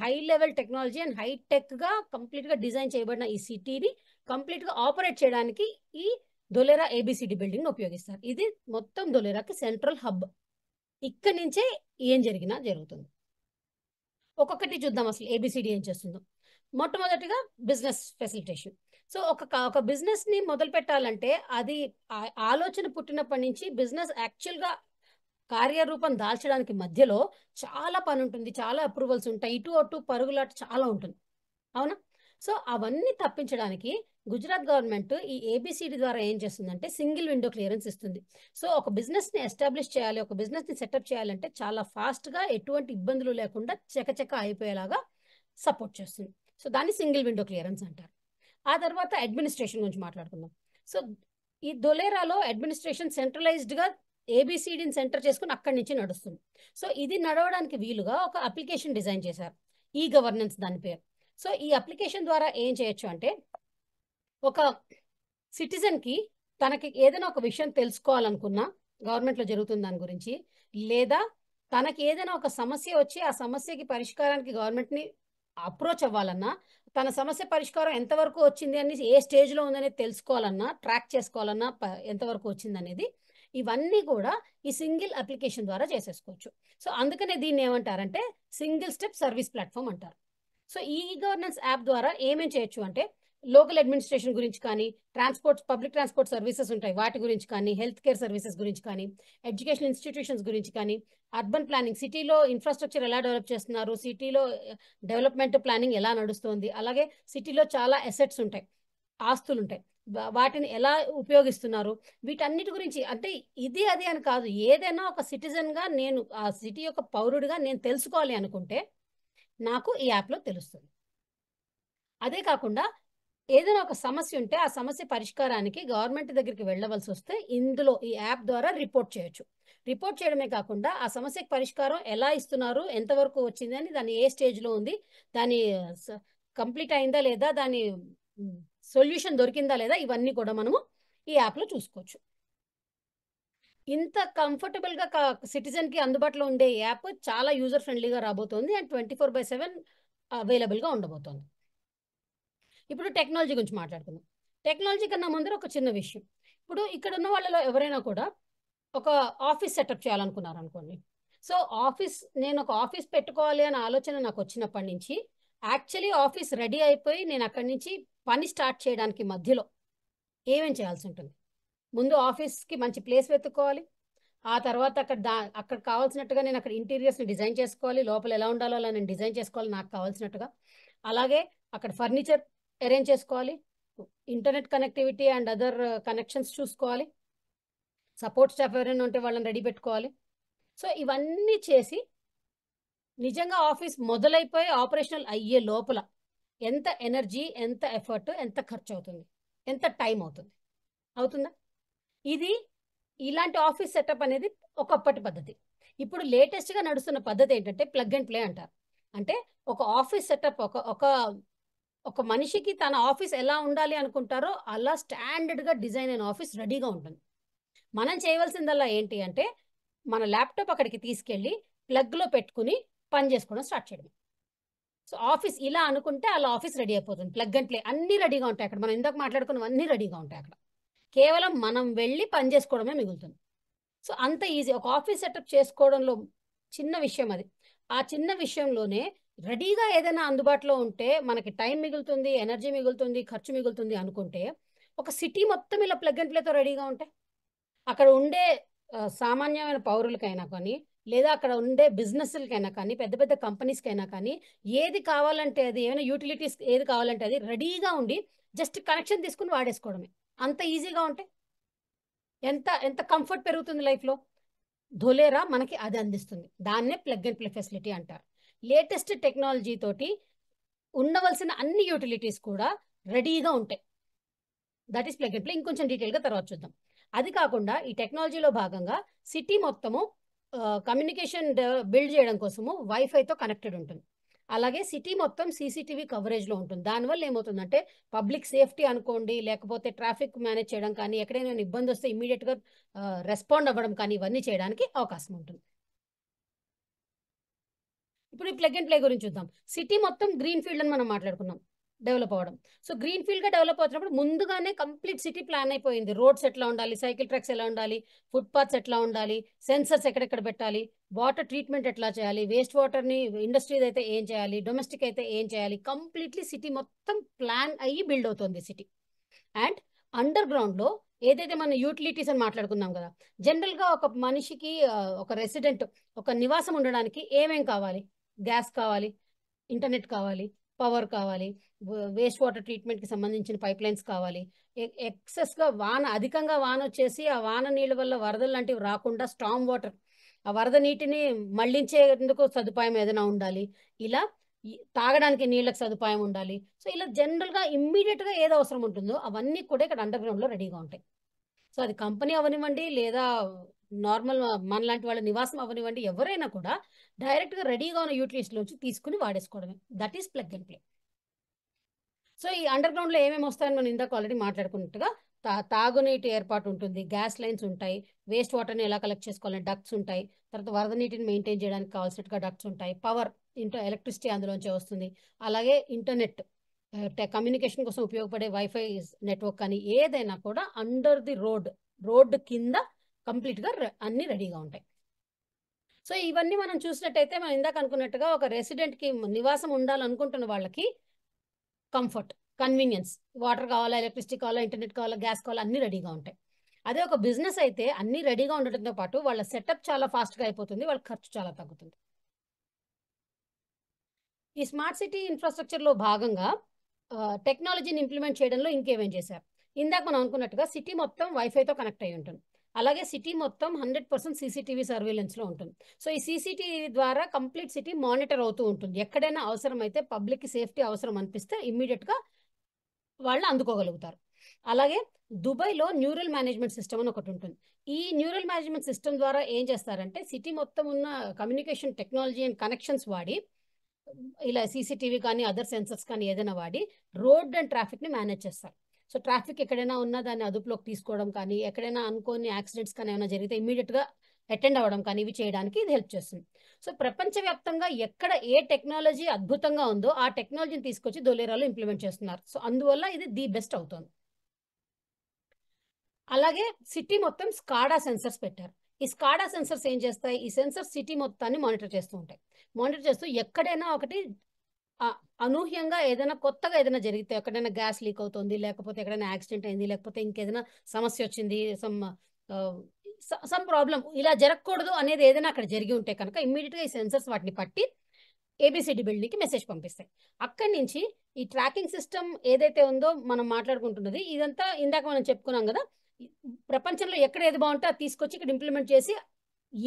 హై లెవెల్ టెక్నాలజీ అండ్ హైటెక్గా కంప్లీట్గా డిజైన్ చేయబడిన ఈ సిటీని కంప్లీట్గా ఆపరేట్ చేయడానికి ఈ ధొలేరా ఏబిసిడి బిల్డింగ్ని ఉపయోగిస్తారు. ఇది మొత్తం ధొలేరాకి సెంట్రల్ హబ్. ఇక్కడి నుంచే ఏం జరిగినా జరుగుతుంది. ఒక్కొక్కటి చూద్దాం అసలు ఏబిసిడి ఏం చేస్తుందో. మొట్టమొదటిగా బిజినెస్ ఫెసిలిటేషన్. సో ఒక బిజినెస్ని మొదలు పెట్టాలంటే అది ఆలోచన పుట్టినప్పటి నుంచి బిజినెస్ యాక్చువల్గా కార్యరూపం దాల్చడానికి మధ్యలో చాలా పని ఉంటుంది, చాలా అప్రూవల్స్ ఉంటాయి, ఇటు అటు పరుగులాట చాలా ఉంటుంది, అవునా? సో అవన్నీ తప్పించడానికి గుజరాత్ గవర్నమెంట్ ఈ ఏబిసిడి ద్వారా ఏం చేస్తుందంటే సింగిల్ విండో క్లియరెన్స్ ఇస్తుంది. సో ఒక బిజినెస్ని ఎస్టాబ్లిష్ చేయాలి, ఒక బిజినెస్ని సెటప్ చేయాలంటే చాలా ఫాస్ట్గా ఎటువంటి ఇబ్బందులు లేకుండా చకచక అయిపోయేలాగా సపోర్ట్ చేస్తుంది. సో దాన్ని సింగిల్ విండో క్లియరెన్స్ అంటారు. ఆ తర్వాత అడ్మినిస్ట్రేషన్ గురించి మాట్లాడుకుందాం. సో ఈ ధొలేరాలో అడ్మినిస్ట్రేషన్ సెంట్రలైజ్డ్గా ఏబిసిడిని సెంటర్ చేసుకుని అక్కడి నుంచి నడుస్తుంది. సో ఇది నడవడానికి వీలుగా ఒక అప్లికేషన్ డిజైన్ చేశారు, ఈ గవర్నెన్స్ దాని పేరు. సో ఈ అప్లికేషన్ ద్వారా ఏం చేయొచ్చు అంటే ఒక సిటిజన్కి తనకి ఏదైనా ఒక విషయం తెలుసుకోవాలనుకున్నా గవర్నమెంట్లో జరుగుతుంది దాని గురించి, లేదా తనకి ఏదైనా ఒక సమస్య వచ్చి ఆ సమస్యకి పరిష్కారానికి గవర్నమెంట్ని అప్రోచ్ అవ్వాలన్నా, తన సమస్య పరిష్కారం ఎంతవరకు వచ్చింది అని ఏ స్టేజ్లో ఉందనేది తెలుసుకోవాలన్నా, ట్రాక్ చేసుకోవాలన్నా ఎంతవరకు వచ్చిందనేది, ఇవన్నీ కూడా ఈ సింగిల్ అప్లికేషన్ ద్వారా చేసేసుకోవచ్చు. సో అందుకనే దీన్ని ఏమంటారంటే సింగిల్ స్టెప్ సర్వీస్ ప్లాట్ఫామ్ అంటారు. సో ఈ గవర్నెన్స్ యాప్ ద్వారా ఏమేం చేయొచ్చు అంటే లోకల్ అడ్మినిస్ట్రేషన్ గురించి కానీ, పబ్లిక్ ట్రాన్స్పోర్ట్ సర్వీసెస్ ఉంటాయి వాటి గురించి కానీ, హెల్త్ కేర్ సర్వీసెస్ గురించి కానీ, ఎడ్యుకేషన్ ఇన్స్టిట్యూషన్స్ గురించి కానీ, అర్బన్ ప్లానింగ్, సిటీలో ఇన్ఫ్రాస్ట్రక్చర్ ఎలా డెవలప్ చేస్తున్నారు, సిటీలో డెవలప్మెంట్ ప్లానింగ్ ఎలా నడుస్తుంది, అలాగే సిటీలో చాలా అసెట్స్ ఉంటాయి, ఆస్తులు ఉంటాయి, వాటిని ఎలా ఉపయోగిస్తున్నారు, వీటన్నిటి గురించి. అంటే ఇది అది అని కాదు, ఏదైనా ఒక సిటిజన్గా నేను ఆ సిటీ యొక్క పౌరుడిగా నేను తెలుసుకోవాలి అనుకుంటే నాకు ఈ యాప్లో తెలుస్తుంది. అదే కాకుండా ఏదైనా ఒక సమస్య ఉంటే ఆ సమస్య పరిష్కారానికి గవర్నమెంట్ దగ్గరికి వెళ్ళవలసి వస్తే ఇందులో ఈ యాప్ ద్వారా రిపోర్ట్ చేయొచ్చు. రిపోర్ట్ చేయడమే కాకుండా ఆ సమస్యకి పరిష్కారం ఎలా ఇస్తున్నారు, ఎంతవరకు వచ్చింది అని, దాని ఏ స్టేజ్లో ఉంది, దాని కంప్లీట్ అయిందా లేదా, దాని సొల్యూషన్ దొరికిందా లేదా, ఇవన్నీ కూడా మనము ఈ యాప్లో చూసుకోవచ్చు. ఇంత కంఫర్టబుల్గా సిటిజన్కి అందుబాటులో ఉండే యాప్ చాలా యూజర్ ఫ్రెండ్లీగా రాబోతోంది అండ్ 24/7 అవైలబుల్గా ఉండబోతోంది. ఇప్పుడు టెక్నాలజీ గురించి మాట్లాడుకుందాం. టెక్నాలజీ కన్నా ముందర ఒక చిన్న విషయం. ఇప్పుడు ఇక్కడ ఉన్న వాళ్ళలో ఎవరైనా కూడా ఒక ఆఫీస్ సెటప్ చేయాలనుకున్నారు అనుకోండి. సో నేను ఒక ఆఫీస్ పెట్టుకోవాలి అనే ఆలోచన నాకు వచ్చినప్పటి నుంచి యాక్చువల్లీ ఆఫీస్ రెడీ అయిపోయి నేను అక్కడి నుంచి పని స్టార్ట్ చేయడానికి మధ్యలో ఏమేం చేయాల్సి ఉంటుంది? ముందు ఆఫీస్కి మంచి ప్లేస్ వెతుక్కోవాలి, ఆ తర్వాత అక్కడ కావాల్సినట్టుగా నేను అక్కడ ఇంటీరియర్స్ని డిజైన్ చేసుకోవాలి, లోపల ఎలా ఉండాలో అలా నేను డిజైన్ చేసుకోవాలి నాకు కావాల్సినట్టుగా, అలాగే అక్కడ ఫర్నిచర్ అరేంజ్ చేసుకోవాలి, internet connectivity and other connections చూసుకోవాలి, సపోర్ట్ స్టాఫ్ ఎవరైనా ఉంటే వాళ్ళని రెడీ పెట్టుకోవాలి. సో ఇవన్నీ చేసి నిజంగా ఆఫీస్ మొదలైపోయి ఆపరేషనల్ అయ్యే లోపల ఎంత ఎనర్జీ, ఎంత ఎఫర్ట్, ఎంత ఖర్చు అవుతుంది, ఎంత టైం అవుతుందా? ఇది ఇలాంటి ఆఫీస్ సెటప్ అనేది ఒకప్పటి పద్ధతి. ఇప్పుడు లేటెస్ట్గా నడుస్తున్న పద్ధతి ఏంటంటే ప్లగ్ అండ్ ప్లే అంటారు. అంటే ఒక ఆఫీస్ సెటప్ ఒక మనిషికి తన ఆఫీస్ ఎలా ఉండాలి అనుకుంటారో అలా స్టాండర్డ్గా డిజైన్ అయిన ఆఫీస్ రెడీగా ఉంటుంది. మనం చేయవలసిందల్లా ఏంటి అంటే మన ల్యాప్టాప్ అక్కడికి తీసుకెళ్ళి ప్లగ్లో పెట్టుకుని పని చేసుకోవడం స్టార్ట్ చేయడం. సో ఆఫీస్ ఇలా అనుకుంటే అలా ఆఫీస్ రెడీ అయిపోతుంది. ప్లగ్ అండ్ ప్లే అన్నీ రెడీగా ఉంటాయి అక్కడ. మనం ఇందాక మాట్లాడుకున్నవన్నీ రెడీగా ఉంటాయి అక్కడ. కేవలం మనం వెళ్ళి పని చేసుకోవడమే మిగులుతుంది. సో అంత ఈజీ. ఒక ఆఫీస్ సెటప్ చేసుకోవడంలో చిన్న విషయం అది. ఆ చిన్న విషయంలోనే రెడీగా ఏదైనా అందుబాటులో ఉంటే మనకి టైం మిగులుతుంది, ఎనర్జీ మిగులుతుంది, ఖర్చు మిగులుతుంది అనుకుంటే ఒక సిటీ మొత్తం ఇలా ప్లగ్ అండ్ ప్లేతో రెడీగా ఉంటాయి. అక్కడ ఉండే సామాన్యమైన పౌరులకైనా కానీ, లేదా అక్కడ ఉండే బిజినెస్లకైనా కానీ, పెద్ద పెద్ద కంపెనీస్కైనా కానీ ఏది కావాలంటే అది, ఏమైనా యూటిలిటీస్ ఏది కావాలంటే అది రెడీగా ఉండి జస్ట్ కనెక్షన్ తీసుకుని వాడేసుకోవడమే. అంత ఈజీగా ఉంటే ఎంత ఎంత కంఫర్ట్ పెరుగుతుంది లైఫ్లో. ధొలేరా మనకి అది అందిస్తుంది. దాన్నే ప్లగ్ అండ్ ప్లే ఫెసిలిటీ అంటారు. లేటెస్ట్ టెక్నాలజీ తోటి ఉండవలసిన అన్ని యూటిలిటీస్ కూడా రెడీగా ఉంటాయి. That is plug and play. ఇంకొంచెం డీటెయిల్గా తర్వాత చూద్దాం. అది కాకుండా ఈ టెక్నాలజీలో భాగంగా సిటీ మొత్తము కమ్యూనికేషన్ బిల్డ్ చేయడం కోసము వైఫైతో కనెక్టెడ్ ఉంటుంది. అలాగే సిటీ మొత్తం సీసీటీవీ కవరేజ్లో ఉంటుంది. దానివల్ల ఏమవుతుందంటే పబ్లిక్ సేఫ్టీ అనుకోండి, లేకపోతే ట్రాఫిక్ మేనేజ్ చేయడం కానీ, ఎక్కడైనా ఇబ్బంది వస్తే ఇమ్మీడియట్గా రెస్పాండ్ అవ్వడం కానీ, ఇవన్నీ చేయడానికి అవకాశం ఉంటుంది. ఇప్పుడు ఈ ప్లగ్ అండ్ ప్లే గురించి చూద్దాం. సిటీ మొత్తం గ్రీన్ ఫీల్డ్ అని మనం మాట్లాడుకున్నాం. డెవలప్ అవ్వడం. సో గ్రీన్ ఫీల్డ్ గా డెవలప్ అవుతున్నప్పుడు ముందుగానే కంప్లీట్ సిటీ ప్లాన్ అయిపోయింది. రోడ్స్ ఎట్లా ఉండాలి, సైకిల్ ట్రాక్స్ ఎలా ఉండాలి, ఫుట్ పాత్స్ ఎట్లా ఉండాలి, సెన్సర్స్ ఎక్కడెక్కడ పెట్టాలి, వాటర్ ట్రీట్మెంట్ ఎట్లా చేయాలి, వేస్ట్ వాటర్ ని ఇండస్ట్రీస్ అయితే ఏం చేయాలి, డొమెస్టిక్ అయితే ఏం చేయాలి, కంప్లీట్లీ సిటీ మొత్తం ప్లాన్ అయ్యి బిల్డ్ అవుతుంది సిటీ. అండ్ అండర్ గ్రౌండ్ లో ఏదైతే మన యూటిలిటీస్ అని మాట్లాడుకున్నాం కదా, జనరల్ గా ఒక మనిషికి ఒక రెసిడెంట్ ఒక నివాసం ఉండడానికి ఏమేం కావాలి, గ్యాస్ కావాలి, ఇంటర్నెట్ కావాలి, పవర్ కావాలి, వేస్ట్ వాటర్ ట్రీట్మెంట్ కి సంబంధించిన పైప్ లైన్స్ కావాలి, ఎక్సెస్ గా అధికంగా వాన వచ్చేసి ఆ వాన నీళ్ళ వల్ల వరదలు లాంటివి రాకుండా స్టామ్ వాటర్, ఆ వరద నీటిని మళ్లించేందుకు సదుపాయం ఏదైనా ఉండాలి, ఇలా తాగడానికి నీళ్ళకి సదుపాయం ఉండాలి. సో ఇలా జనరల్ గా ఇమ్మీడియట్ గా ఏది అవసరం ఉంటుందో అవన్నీ కూడా ఇక్కడ అండర్ గ్రౌండ్ లో రెడీగా ఉంటాయి. సో అది కంపెనీ అవనివ్వండి లేదా నార్మల్ మనలాంటి వాళ్ళ నివాసం అవనివ్వండి, ఎవరైనా కూడా డైరెక్ట్ గా రెడీగా ఉన్న యూటిలిటీస్ లోంచి తీసుకుని వాడేసుకోవడమే. That is plug and play. So ఈ అండర్ గ్రౌండ్ లో ఏమేమి వస్తాయని మనం ఇందాక ఆల్రెడీ మాట్లాడుకున్నట్టుగా తాగునీటి ఏర్పాటు ఉంటుంది, గ్యాస్ లైన్స్ ఉంటాయి, వేస్ట్ వాటర్ని ఎలా కలెక్ట్ చేసుకోవాలని డక్ట్స్ ఉంటాయి, తర్వాత వరద నీటిని మెయింటైన్ చేయడానికి కావాల్సినట్టుగా డక్ట్స్ ఉంటాయి, పవర్ ఎలక్ట్రిసిటీ అందులోంచి వస్తుంది, అలాగే ఇంటర్నెట్ కమ్యూనికేషన్ కోసం ఉపయోగపడే వైఫై నెట్వర్క్ కానీ ఏదైనా కూడా అండర్ ది రోడ్ కింద కంప్లీట్ గా అన్ని రెడీగా ఉంటాయి. సో ఇవన్నీ మనం చూసినట్టయితే మనం ఇందాక అనుకున్నట్టుగా ఒక రెసిడెంట్ కి నివాసం ఉండాలనుకుంటున్న వాళ్ళకి కంఫర్ట్, కన్వీనియన్స్, వాటర్ కావాలా, ఎలక్ట్రిసిటీ కావాలా, ఇంటర్నెట్ కావాలా, గ్యాస్ కావాలా, అన్ని రెడీగా ఉంటాయి. అదే ఒక బిజినెస్ అయితే అన్ని రెడీగా ఉండటంతో పాటు వాళ్ళ సెటప్ చాలా ఫాస్ట్గా అయిపోతుంది, వాళ్ళ ఖర్చు చాలా తగ్గుతుంది. ఈ స్మార్ట్ సిటీ ఇన్ఫ్రాస్ట్రక్చర్లో భాగంగా టెక్నాలజీని ఇంప్లిమెంట్ చేయడంలో ఇంకేమేం చేశారు. ఇందాక మనం అనుకున్నట్టుగా సిటీ మొత్తం వైఫైతో కనెక్ట్ అయి ఉంటుంది, అలాగే సిటీ మొత్తం 100% సీసీటీవీ సర్వేలెన్స్లో ఉంటుంది. సో ఈ సీసీటీవీ ద్వారా కంప్లీట్ సిటీ మానిటర్ అవుతూ ఉంటుంది. ఎక్కడైనా అవసరమైతే పబ్లిక్కి సేఫ్టీ అవసరం అనిపిస్తే ఇమ్మీడియట్గా వాళ్ళు అందుకోగలుగుతారు. అలాగే దుబాయ్లో న్యూరల్ మేనేజ్మెంట్ సిస్టమ్ అని ఒకటి ఉంటుంది. ఈ న్యూరల్ మేనేజ్మెంట్ సిస్టమ్ ద్వారా ఏం చేస్తారంటే సిటీ మొత్తం ఉన్న కమ్యూనికేషన్ టెక్నాలజీ అండ్ కనెక్షన్స్ వాడి ఇలా సీసీటీవీ కానీ అదర్ సెన్సర్స్ కానీ ఏదైనా వాడి రోడ్ అండ్ ట్రాఫిక్ని మేనేజ్ చేస్తారు. సో ట్రాఫిక్ ఎక్కడైనా ఉన్నా దాన్ని అదుపులోకి తీసుకోవడం కానీ, ఎక్కడైనా అనుకోని యాక్సిడెంట్స్ కానీ ఏమైనా జరిగితే ఇమ్మీడియట్గా అటెండ్ అవ్వడం కానీ ఇవి చేయడానికి ఇది హెల్ప్ చేస్తుంది. సో ప్రపంచవ్యాప్తంగా ఎక్కడ ఏ టెక్నాలజీ అద్భుతంగా ఉందో ఆ టెక్నాలజీని తీసుకొచ్చి ధోలేరాలో ఇంప్లిమెంట్ చేస్తున్నారు. సో అందువల్ల ఇది ది బెస్ట్ అవుతుంది. అలాగే సిటీ మొత్తం స్కాడా సెన్సర్స్ పెట్టారు. ఈ స్కాడా సెన్సర్స్ ఏం చేస్తాయి, ఈ సెన్సర్స్ సిటీ మొత్తాన్ని మానిటర్ చేస్తూ ఉంటాయి. మానిటర్ చేస్తూ ఎక్కడైనా ఒకటి అనూహ్యంగా ఏదైనా కొత్తగా ఏదైనా జరిగితే, ఎక్కడైనా గ్యాస్ లీక్ అవుతుంది, లేకపోతే ఎక్కడైనా యాక్సిడెంట్ అయింది, లేకపోతే ఇంకేదైనా సమస్య వచ్చింది, సమ్ ప్రాబ్లం ఇలా జరగకూడదు అనేది ఏదైనా అక్కడ జరిగి ఉంటే కనుక ఇమ్మీడియట్గా ఈ సెన్సర్స్ వాటిని పట్టి ఏబిసిడి బిల్డింగ్కి మెసేజ్ పంపిస్తాయి. అక్కడి నుంచి ఈ ట్రాకింగ్ సిస్టమ్ ఏదైతే ఉందో మనం మాట్లాడుకుంటున్నది ఇదంతా ఇందాక మనం చెప్పుకున్నాం కదా, ప్రపంచంలో ఎక్కడ ఏది బాగుంటే అది తీసుకొచ్చి ఇక్కడ ఇంప్లిమెంట్ చేసి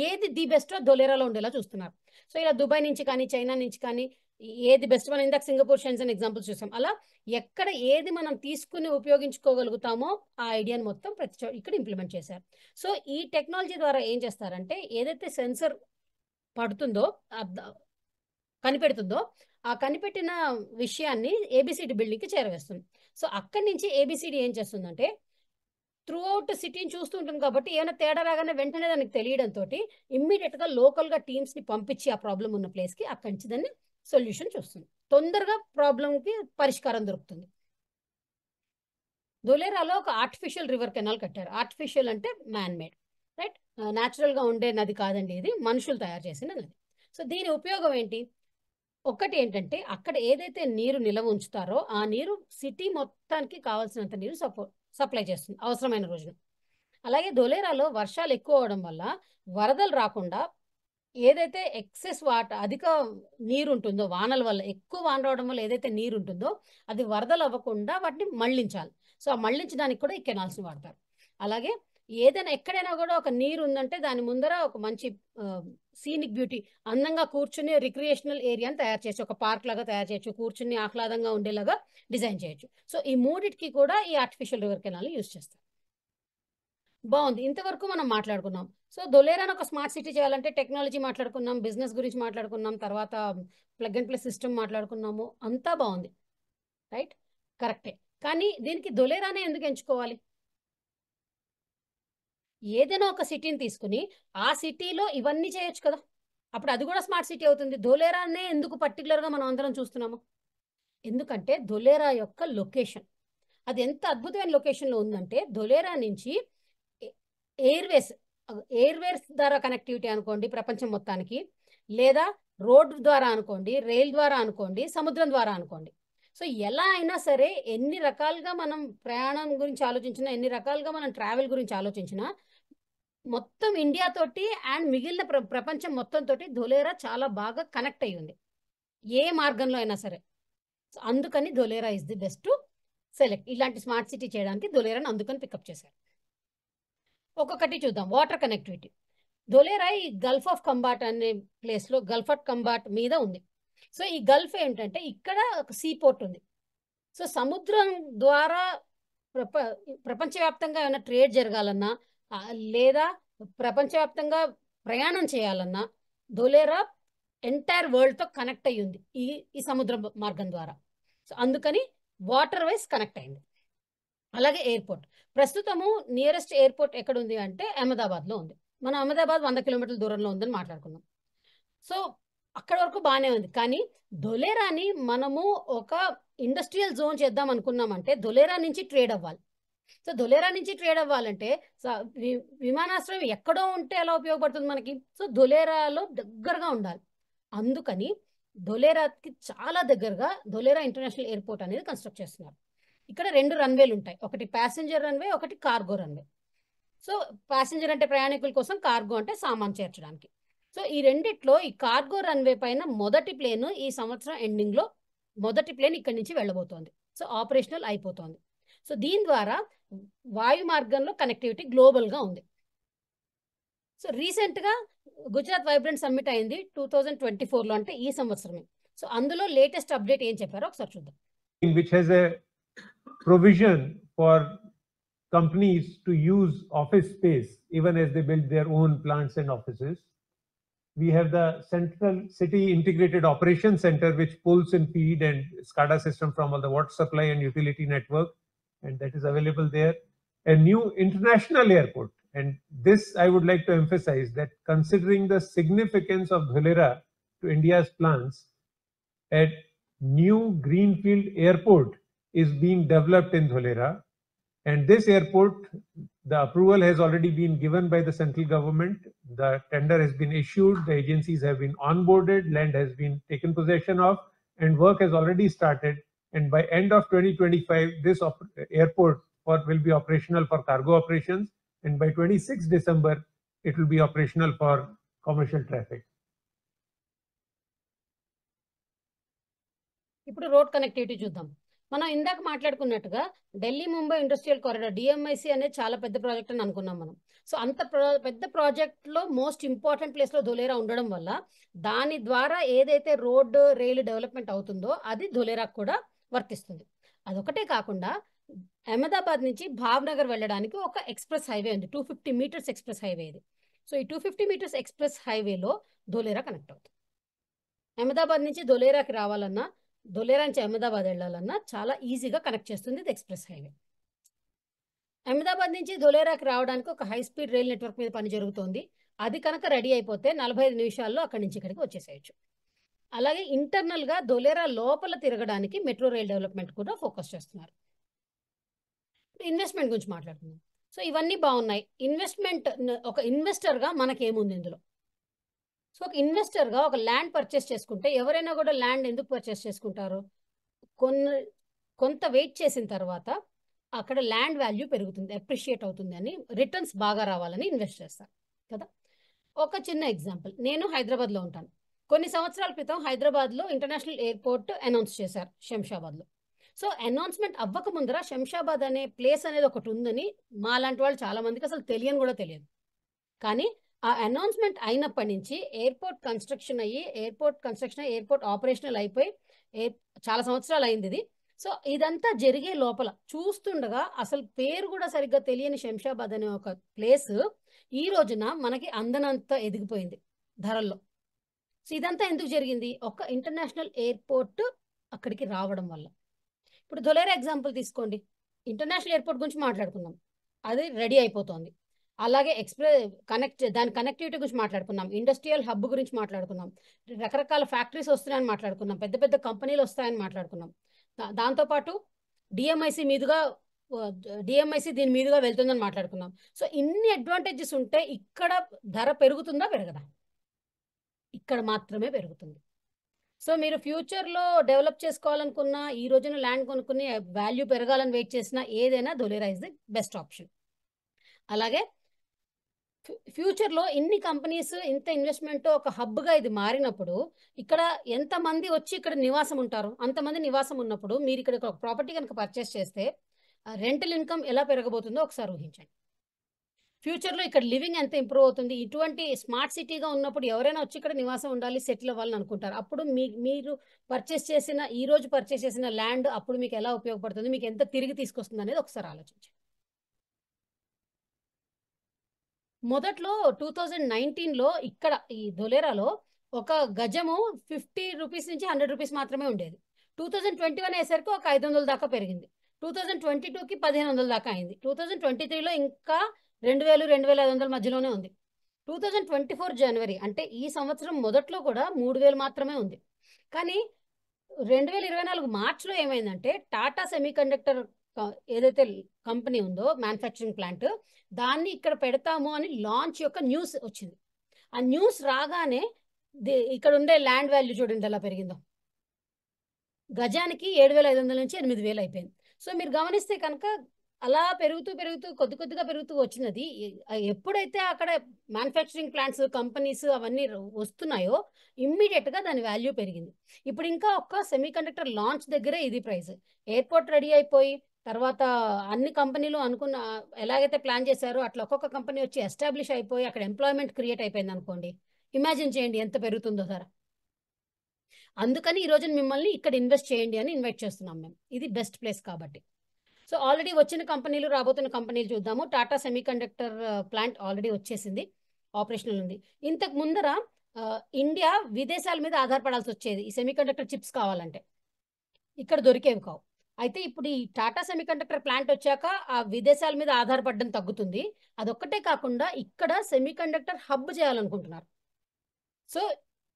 ఏది ది బెస్ట్ ధోలేరాలో ఉండేలా చూస్తున్నారు. సో ఇలా దుబాయ్ నుంచి కానీ చైనా నుంచి కానీ ఏది బెస్ట్, మనం ఇందాక సింగపూర్, షెన్జన్ ఎగ్జాంపుల్స్ చూసాం. అలా ఎక్కడ ఏది మనం తీసుకుని ఉపయోగించుకోగలుగుతామో ఆ ఐడియాని మొత్తం ఇక్కడ ఇంప్లిమెంట్ చేశారు. సో ఈ టెక్నాలజీ ద్వారా ఏం చేస్తారంటే ఏదైతే సెన్సర్ పడుతుందో కనిపెడుతుందో ఆ కనిపెట్టిన విషయాన్ని ఏబిసిడి బిల్డింగ్కి చేరవేస్తుంది. సో అక్కడి నుంచి ఏబిసిడి ఏం చేస్తుందంటే త్రూ అవుట్ సిటీని చూస్తూ ఉంటుంది కాబట్టి ఏమైనా తేడా రాగానే వెంటనే దానికి తెలియడంతో ఇమ్మీడియట్గా లోకల్గా టీమ్స్ని పంపించి ఆ ప్రాబ్లం ఉన్న ప్లేస్కి అక్కడి నుంచి దాన్ని సొల్యూషన్ చూస్తుంది. తొందరగా ప్రాబ్లంకి పరిష్కారం దొరుకుతుంది. ధోలేరాలో ఒక ఆర్టిఫిషియల్ రివర్ కెనాల్ కట్టారు. ఆర్టిఫిషియల్ అంటే మ్యాన్ మేడ్, రైట్, న్యాచురల్గా ఉండే నది కాదండి, ఇది మనుషులు తయారు చేసిన నది. సో దీని ఉపయోగం ఏంటి, ఒకటి ఏంటంటే అక్కడ ఏదైతే నీరు నిల్వ ఉంచుతారో ఆ నీరు సిటీ మొత్తానికి కావాల్సినంత నీరు సప్లై చేస్తుంది అవసరమైన రోజున. అలాగే ధోలేరాలో వర్షాలు ఎక్కువ అవడం వల్ల వరదలు రాకుండా ఏదైతే ఎక్సెస్ అధిక నీరు ఉంటుందో వానల వల్ల, ఎక్కువ వాన రావడం వల్ల ఏదైతే నీరు ఉంటుందో అది వరదలు అవ్వకుండా వాటిని మళ్లించాలి. సో ఆ మళ్లించడానికి కూడా ఈ కెనాల్స్ని వాడతారు. అలాగే ఏదైనా ఎక్కడైనా కూడా ఒక నీరు ఉందంటే దాని ముందర ఒక మంచి సీనిక్ బ్యూటీ, అందంగా కూర్చుని రిక్రియేషనల్ ఏరియాని తయారు చేయొచ్చు, ఒక పార్క్ లాగా తయారు చేయొచ్చు, కూర్చుని ఆహ్లాదంగా ఉండేలాగా డిజైన్ చేయొచ్చు. సో ఈ మూడిటికి కూడా ఈ ఆర్టిఫిషియల్ రివర్ కెనాల్ యూజ్ చేస్తారు. బాగుంది, ఇంతవరకు మనం మాట్లాడుకున్నాం. సో ధోలేరాను ఒక స్మార్ట్ సిటీ చేయాలంటే టెక్నాలజీ మాట్లాడుకున్నాం, బిజినెస్ గురించి మాట్లాడుకున్నాం, తర్వాత ప్లగ్ అండ్ ప్లే సిస్టమ్ మాట్లాడుకున్నాము, అంతా బాగుంది, రైట్, కరెక్టే. కానీ దీనికి ధోలేరానే ఎందుకు ఎంచుకోవాలి? ఏదైనా ఒక సిటీని తీసుకుని ఆ సిటీలో ఇవన్నీ చేయొచ్చు కదా, అప్పుడు అది కూడా స్మార్ట్ సిటీ అవుతుంది. ధోలేరానే ఎందుకు పర్టికులర్గా మనం అందరం చూస్తున్నాము? ఎందుకంటే ధొలేరా యొక్క లొకేషన్ అది ఎంత అద్భుతమైన లొకేషన్లో ఉందంటే, ధొలేరా నుంచి ఎయిర్వేస్ ద్వారా కనెక్టివిటీ అనుకోండి ప్రపంచం మొత్తానికి, లేదా రోడ్ ద్వారా అనుకోండి, రైల్ ద్వారా అనుకోండి, సముద్రం ద్వారా అనుకోండి. సో ఎలా అయినా సరే ఎన్ని రకాలుగా మనం ప్రయాణం గురించి ఆలోచించినా, ఎన్ని రకాలుగా మనం ట్రావెల్ గురించి ఆలోచించినా, మొత్తం ఇండియా తోటి అండ్ మిగిలిన ప్రపంచం మొత్తం తోటి ధొలేరా చాలా బాగా కనెక్ట్ అయ్యి ఉంది, ఏ మార్గంలో అయినా సరే. అందుకని Dholera is the best to select. ఇలాంటి స్మార్ట్ సిటీ చేయడానికి ధొలేరాని అందుకని పికప్ చేశారు. ఒక్కొక్కటి చూద్దాం. Water connectivity. ధొలేరా ఈ గల్ఫ్ ఆఫ్ కంబాట్ అనే ప్లేస్లో, గల్ఫ్ ఆఫ్ కంబాట్ మీద ఉంది. సో ఈ గల్ఫ్ ఏంటంటే ఇక్కడ ఒక సీ పోర్ట్ ఉంది. సో సముద్రం ద్వారా ప్రపంచవ్యాప్తంగా ఏమైనా ట్రేడ్ జరగాలన్నా లేదా ప్రపంచవ్యాప్తంగా ప్రయాణం చేయాలన్నా ధొలేరా ఎంటైర్ వరల్డ్తో కనెక్ట్ అయ్యి ఉంది ఈ సముద్ర మార్గం ద్వారా. సో అందుకని వాటర్ వైజ్ కనెక్ట్ అయింది. అలాగే ఎయిర్పోర్ట్. ప్రస్తుతము నియరెస్ట్ ఎయిర్పోర్ట్ ఎక్కడ ఉంది అంటే అహ్మదాబాద్లో ఉంది. మనం అహ్మదాబాద్ 100 కిలోమీటర్ల దూరంలో ఉందని మాట్లాడుకున్నాం. సో అక్కడ వరకు బాగానే ఉంది. కానీ ధొలేరాని మనము ఒక ఇండస్ట్రియల్ జోన్ చేద్దాం అనుకున్నామంటే ధొలేరా నుంచి ట్రేడ్ అవ్వాలి. సో ధొలేరా నుంచి ట్రేడ్ అవ్వాలంటే విమానాశ్రయం ఎక్కడో ఉంటే ఎలా ఉపయోగపడుతుంది మనకి? సో ధొలేరాలో దగ్గరగా ఉండాలి. అందుకని ధొలేరాకి చాలా దగ్గరగా ధొలేరా ఇంటర్నేషనల్ ఎయిర్పోర్ట్ అనేది కన్స్ట్రక్ట్ చేస్తున్నారు. ఇక్కడ 2 రన్వేలు ఉంటాయి, ఒకటి ప్యాసింజర్ రన్వే, ఒకటి కార్గో రన్వే. సో ప్యాసింజర్ అంటే ప్రయాణికుల కోసం, కార్గో అంటే సామాన్ చేర్చడానికి. సో ఈ రెండిట్లో ఈ కార్గో రన్వే పైన మొదటి ప్లేన్ ఈ సంవత్సరం ఎండింగ్లో మొదటి ప్లేన్ ఇక్కడి నుంచి వెళ్ళబోతోంది. సో ఆపరేషనల్ అయిపోతుంది. సో దీని ద్వారా వాయు మార్గంలో కనెక్టివిటీ గ్లోబల్గా ఉంది. సో రీసెంట్గా గుజరాత్ వైబ్రెంట్ సమ్మిట్ అయింది 2024లో, అంటే ఈ సంవత్సరమే. సో అందులో లేటెస్ట్ అప్డేట్ ఏం చెప్పారో ఒకసారి చూద్దాం. Which has a provision for companies to use office space even as they build their own plants and offices. We have the Central City Integrated Operations Center, which pulls in feed and SCADA system from all the water supply and utility network, and that is available there. A new international airport, and this I would like to emphasize that considering the significance of Dholera to India's plans, a new greenfield airport is being developed in Dholera, and this airport, the approval has already been given by the central government. The tender has been issued, the agencies have been onboarded, land has been taken possession of, and work has already started. And by end of 2025, this airport will be operational for cargo operations, and by 26 December, it will be operational for commercial traffic. ఇప్పుడు road connectivity చూద్దాం. మనం ఇందాక మాట్లాడుకున్నట్టుగా Delhi Mumbai industrial corridor DMIC అనేది చాలా పెద్ద project అని అనుకున్నాం మనం. సో అంత పెద్ద ప్రాజెక్ట్లో మోస్ట్ ఇంపార్టెంట్ ప్లేస్లో ధొలేరా ఉండడం వల్ల దాని ద్వారా ఏదైతే రోడ్ రైలు డెవలప్మెంట్ అవుతుందో అది ధొలేరాకు కూడా వర్తిస్తుంది. అదొకటే కాకుండా అహ్మదాబాద్ నుంచి భావ్నగర్ వెళ్ళడానికి ఒక ఎక్స్ప్రెస్ హైవే ఉంది, 250 మీటర్స్ ఎక్స్ప్రెస్ హైవే ఇది. సో ఈ 250 మీటర్స్ ఎక్స్ప్రెస్ హైవేలో ధొలేరా కనెక్ట్ అవుతుంది. అహ్మదాబాద్ నుంచి ధొలేరాకి రావాలన్నా, ధొలేరా నుంచి అహ్మదాబాద్ వెళ్ళాలన్నా చాలా ఈజీగా కనెక్ట్ చేస్తుంది ఇది ఎక్స్ప్రెస్ హైవే. అహ్మదాబాద్ నుంచి ధొలేరాకి రావడానికి ఒక హై స్పీడ్ రైల్ నెట్వర్క్ మీద పని జరుగుతోంది. అది కనుక రెడీ అయిపోతే 45 నిమిషాల్లో అక్కడి నుంచి ఇక్కడికి వచ్చేసేయచ్చు. అలాగే ఇంటర్నల్గా ధొలేరా లోపల తిరగడానికి మెట్రో రైల్ డెవలప్మెంట్ కూడా ఫోకస్ చేస్తున్నారు. ఇన్వెస్ట్మెంట్ గురించి మాట్లాడుతున్నాం. సో ఇవన్నీ బాగున్నాయి. ఇన్వెస్ట్మెంట్, ఒక ఇన్వెస్టర్గా మనకేముంది ఇందులో? సో ఒక ఇన్వెస్టర్గా ఒక ల్యాండ్ పర్చేస్ చేసుకుంటే ఎవరైనా కూడా ల్యాండ్ ఎందుకు పర్చేస్ చేసుకుంటారు? కొంత వెయిట్ చేసిన తర్వాత అక్కడ ల్యాండ్ వాల్యూ పెరుగుతుంది, అప్రిషియేట్ అవుతుంది అని, రిటర్న్స్ బాగా రావాలని ఇన్వెస్ట్ చేస్తారు కదా. ఒక చిన్న ఎగ్జాంపుల్, నేను హైదరాబాద్లో ఉంటాను. కొన్ని సంవత్సరాల క్రితం హైదరాబాద్లో ఇంటర్నేషనల్ ఎయిర్పోర్ట్ అనౌన్స్ చేశారు శంషాబాద్లో. సో అనౌన్స్మెంట్ అవ్వక ముందర శంషాబాద్ అనే ప్లేస్ అనేది ఒకటి ఉందని మా లాంటి వాళ్ళు చాలా మందికి అసలు తెలియని కూడా తెలియదు. కానీ ఆ అనౌన్స్మెంట్ అయినప్పటి నుంచి ఎయిర్పోర్ట్ కన్స్ట్రక్షన్ అయ్యి, ఎయిర్పోర్ట్ ఆపరేషనల్ అయిపోయి చాలా సంవత్సరాలు అయింది ఇది. సో ఇదంతా జరిగే లోపల చూస్తుండగా అసలు పేరు కూడా సరిగ్గా తెలియని శంషాబాద్ అనే ఒక ప్లేస్ ఈ రోజున మనకి అందనంత ఎదిగిపోయింది ధరల్లో. సో ఇదంతా ఎందుకు జరిగింది? ఒక ఇంటర్నేషనల్ ఎయిర్పోర్ట్ అక్కడికి రావడం వల్ల. ఇప్పుడు ధొలేరా ఎగ్జాంపుల్ తీసుకోండి. ఇంటర్నేషనల్ ఎయిర్పోర్ట్ గురించి మాట్లాడుకున్నాం, అది రెడీ అయిపోతుంది. అలాగే దాని కనెక్టివిటీ గురించి మాట్లాడుకున్నాం, ఇండస్ట్రియల్ హబ్ గురించి మాట్లాడుకున్నాం, రకరకాల ఫ్యాక్టరీస్ వస్తున్నాయని మాట్లాడుకున్నాం, పెద్ద పెద్ద కంపెనీలు వస్తాయని మాట్లాడుకున్నాం. దాంతోపాటు డిఎంఐసి మీదుగా డిఎంఐసి దీని మీదుగా వెళ్తుందని మాట్లాడుకున్నాం. సో ఇన్ని అడ్వాంటేజెస్ ఉంటే ఇక్కడ ధర పెరుగుతుందా పెరగదా? ఇక్కడ మాత్రమే పెరుగుతుంది. సో మీరు ఫ్యూచర్లో డెవలప్ చేసుకోవాలనుకున్న, ఈ రోజున ల్యాండ్ కొనుక్కుని వాల్యూ పెరగాలని వెయిట్ చేసినా ఏదైనా ధొలేరా ఇస్ ది బెస్ట్ ఆప్షన్. అలాగే ఫ్యూచర్లో ఇన్ని కంపెనీస్, ఇంత ఇన్వెస్ట్మెంట్ ఒక హబ్గా ఇది మారినప్పుడు ఇక్కడ ఎంతమంది వచ్చి ఇక్కడ నివాసం ఉంటారు? అంతమంది నివాసం ఉన్నప్పుడు మీరు ఇక్కడ ఒక ప్రాపర్టీ కనుక పర్చేస్ చేస్తే రెంటల్ ఇన్కమ్ ఎలా పెరగబోతుందో ఒకసారి ఊహించండి. ఫ్యూచర్లో ఇక్కడ లివింగ్ ఎంత ఇంప్రూవ్ అవుతుంది? ఇటువంటి స్మార్ట్ సిటీగా ఉన్నప్పుడు ఎవరైనా వచ్చి ఇక్కడ నివాసం ఉండాలి, సెటిల్ అవ్వాలని అనుకుంటారు. అప్పుడు మీరు ఈ రోజు పర్చేస్ చేసిన ల్యాండ్ అప్పుడు మీకు ఎలా ఉపయోగపడుతుంది, మీకు ఎంత తిరిగి తీసుకొస్తుంది అనేది ఒకసారి ఆలోచించండి. మొదట్లో 2019లో ఇక్కడ ఈ ధొలేరాలో ఒక గజము 50 రూపీస్ నుంచి 100 రూపీస్ మాత్రమే ఉండేది. 2021 అయ్యేసరికి ఒక 500 దాకా పెరిగింది. 2022కి 1500 దాకా అయింది. 2023లో ఇంకా 2000, 2500 మధ్యలోనే ఉంది. 2024 జనవరి అంటే ఈ సంవత్సరం మొదట్లో కూడా 3000 మాత్రమే ఉంది. కానీ 2024 మార్చిలో ఏమైందంటే టాటా సెమీకండక్టర్ ఏదైతే కంపెనీ ఉందో మ్యానుఫ్యాక్చరింగ్ ప్లాంట్, దాన్ని ఇక్కడ పెడతాము అని లాంచ్ యొక్క న్యూస్ వచ్చింది. ఆ న్యూస్ రాగానే ఇక్కడ ఉండే ల్యాండ్ వాల్యూ చూడండి ఎలా పెరిగిందో. గజానికి 7500 నుంచి 8000 అయిపోయింది. సో మీరు గమనిస్తే కనుక అలా పెరుగుతూ కొద్దిగా పెరుగుతూ వచ్చినది. ఎప్పుడైతే అక్కడ మ్యానుఫ్యాక్చరింగ్ ప్లాంట్స్, కంపెనీస్ అవన్నీ వస్తున్నాయో ఇమ్మీడియట్గా దాని వాల్యూ పెరిగింది. ఇప్పుడు ఇంకా ఒక్క సెమీకండక్టర్ లాంచ్ దగ్గరే ఇది ప్రైస్. ఎయిర్పోర్ట్ రెడీ అయిపోయి తర్వాత అన్ని కంపెనీలు అనుకున్న ఎలాగైతే ప్లాన్ చేశారో అట్లా ఒక్కొక్క కంపెనీ వచ్చి ఎస్టాబ్లిష్ అయిపోయి అక్కడ ఎంప్లాయ్మెంట్ క్రియేట్ అయిపోయింది అనుకోండి. ఇమాజిన్ చేయండి ఎంత పెరుగుతుందో ధర. అందుకని ఈ రోజు మిమ్మల్ని ఇక్కడ ఇన్వెస్ట్ చేయండి అని ఇన్వైట్ చేస్తున్నాం మేము. ఇది బెస్ట్ ప్లేస్ కాబట్టి. సో ఆల్రెడీ వచ్చిన కంపెనీలు, రాబోతున్న కంపెనీలు చూద్దాము. టాటా సెమీకండక్టర్ ప్లాంట్ ఆల్రెడీ వచ్చేసింది, ఆపరేషనల్ ఉంది. ఇంతకు ముందర ఇండియా విదేశాల మీద ఆధారపడాల్సి వచ్చేది ఈ సెమీకండక్టర్ చిప్స్ కావాలంటే, ఇక్కడ దొరికేవి కావు. అయితే ఇప్పుడు ఈ టాటా సెమీకండక్టర్ ప్లాంట్ వచ్చాక ఆ విదేశాల మీద ఆధారపడడం తగ్గుతుంది. అదొక్కటే కాకుండా ఇక్కడ సెమీకండక్టర్ హబ్ చేయాలనుకుంటున్నారు. సో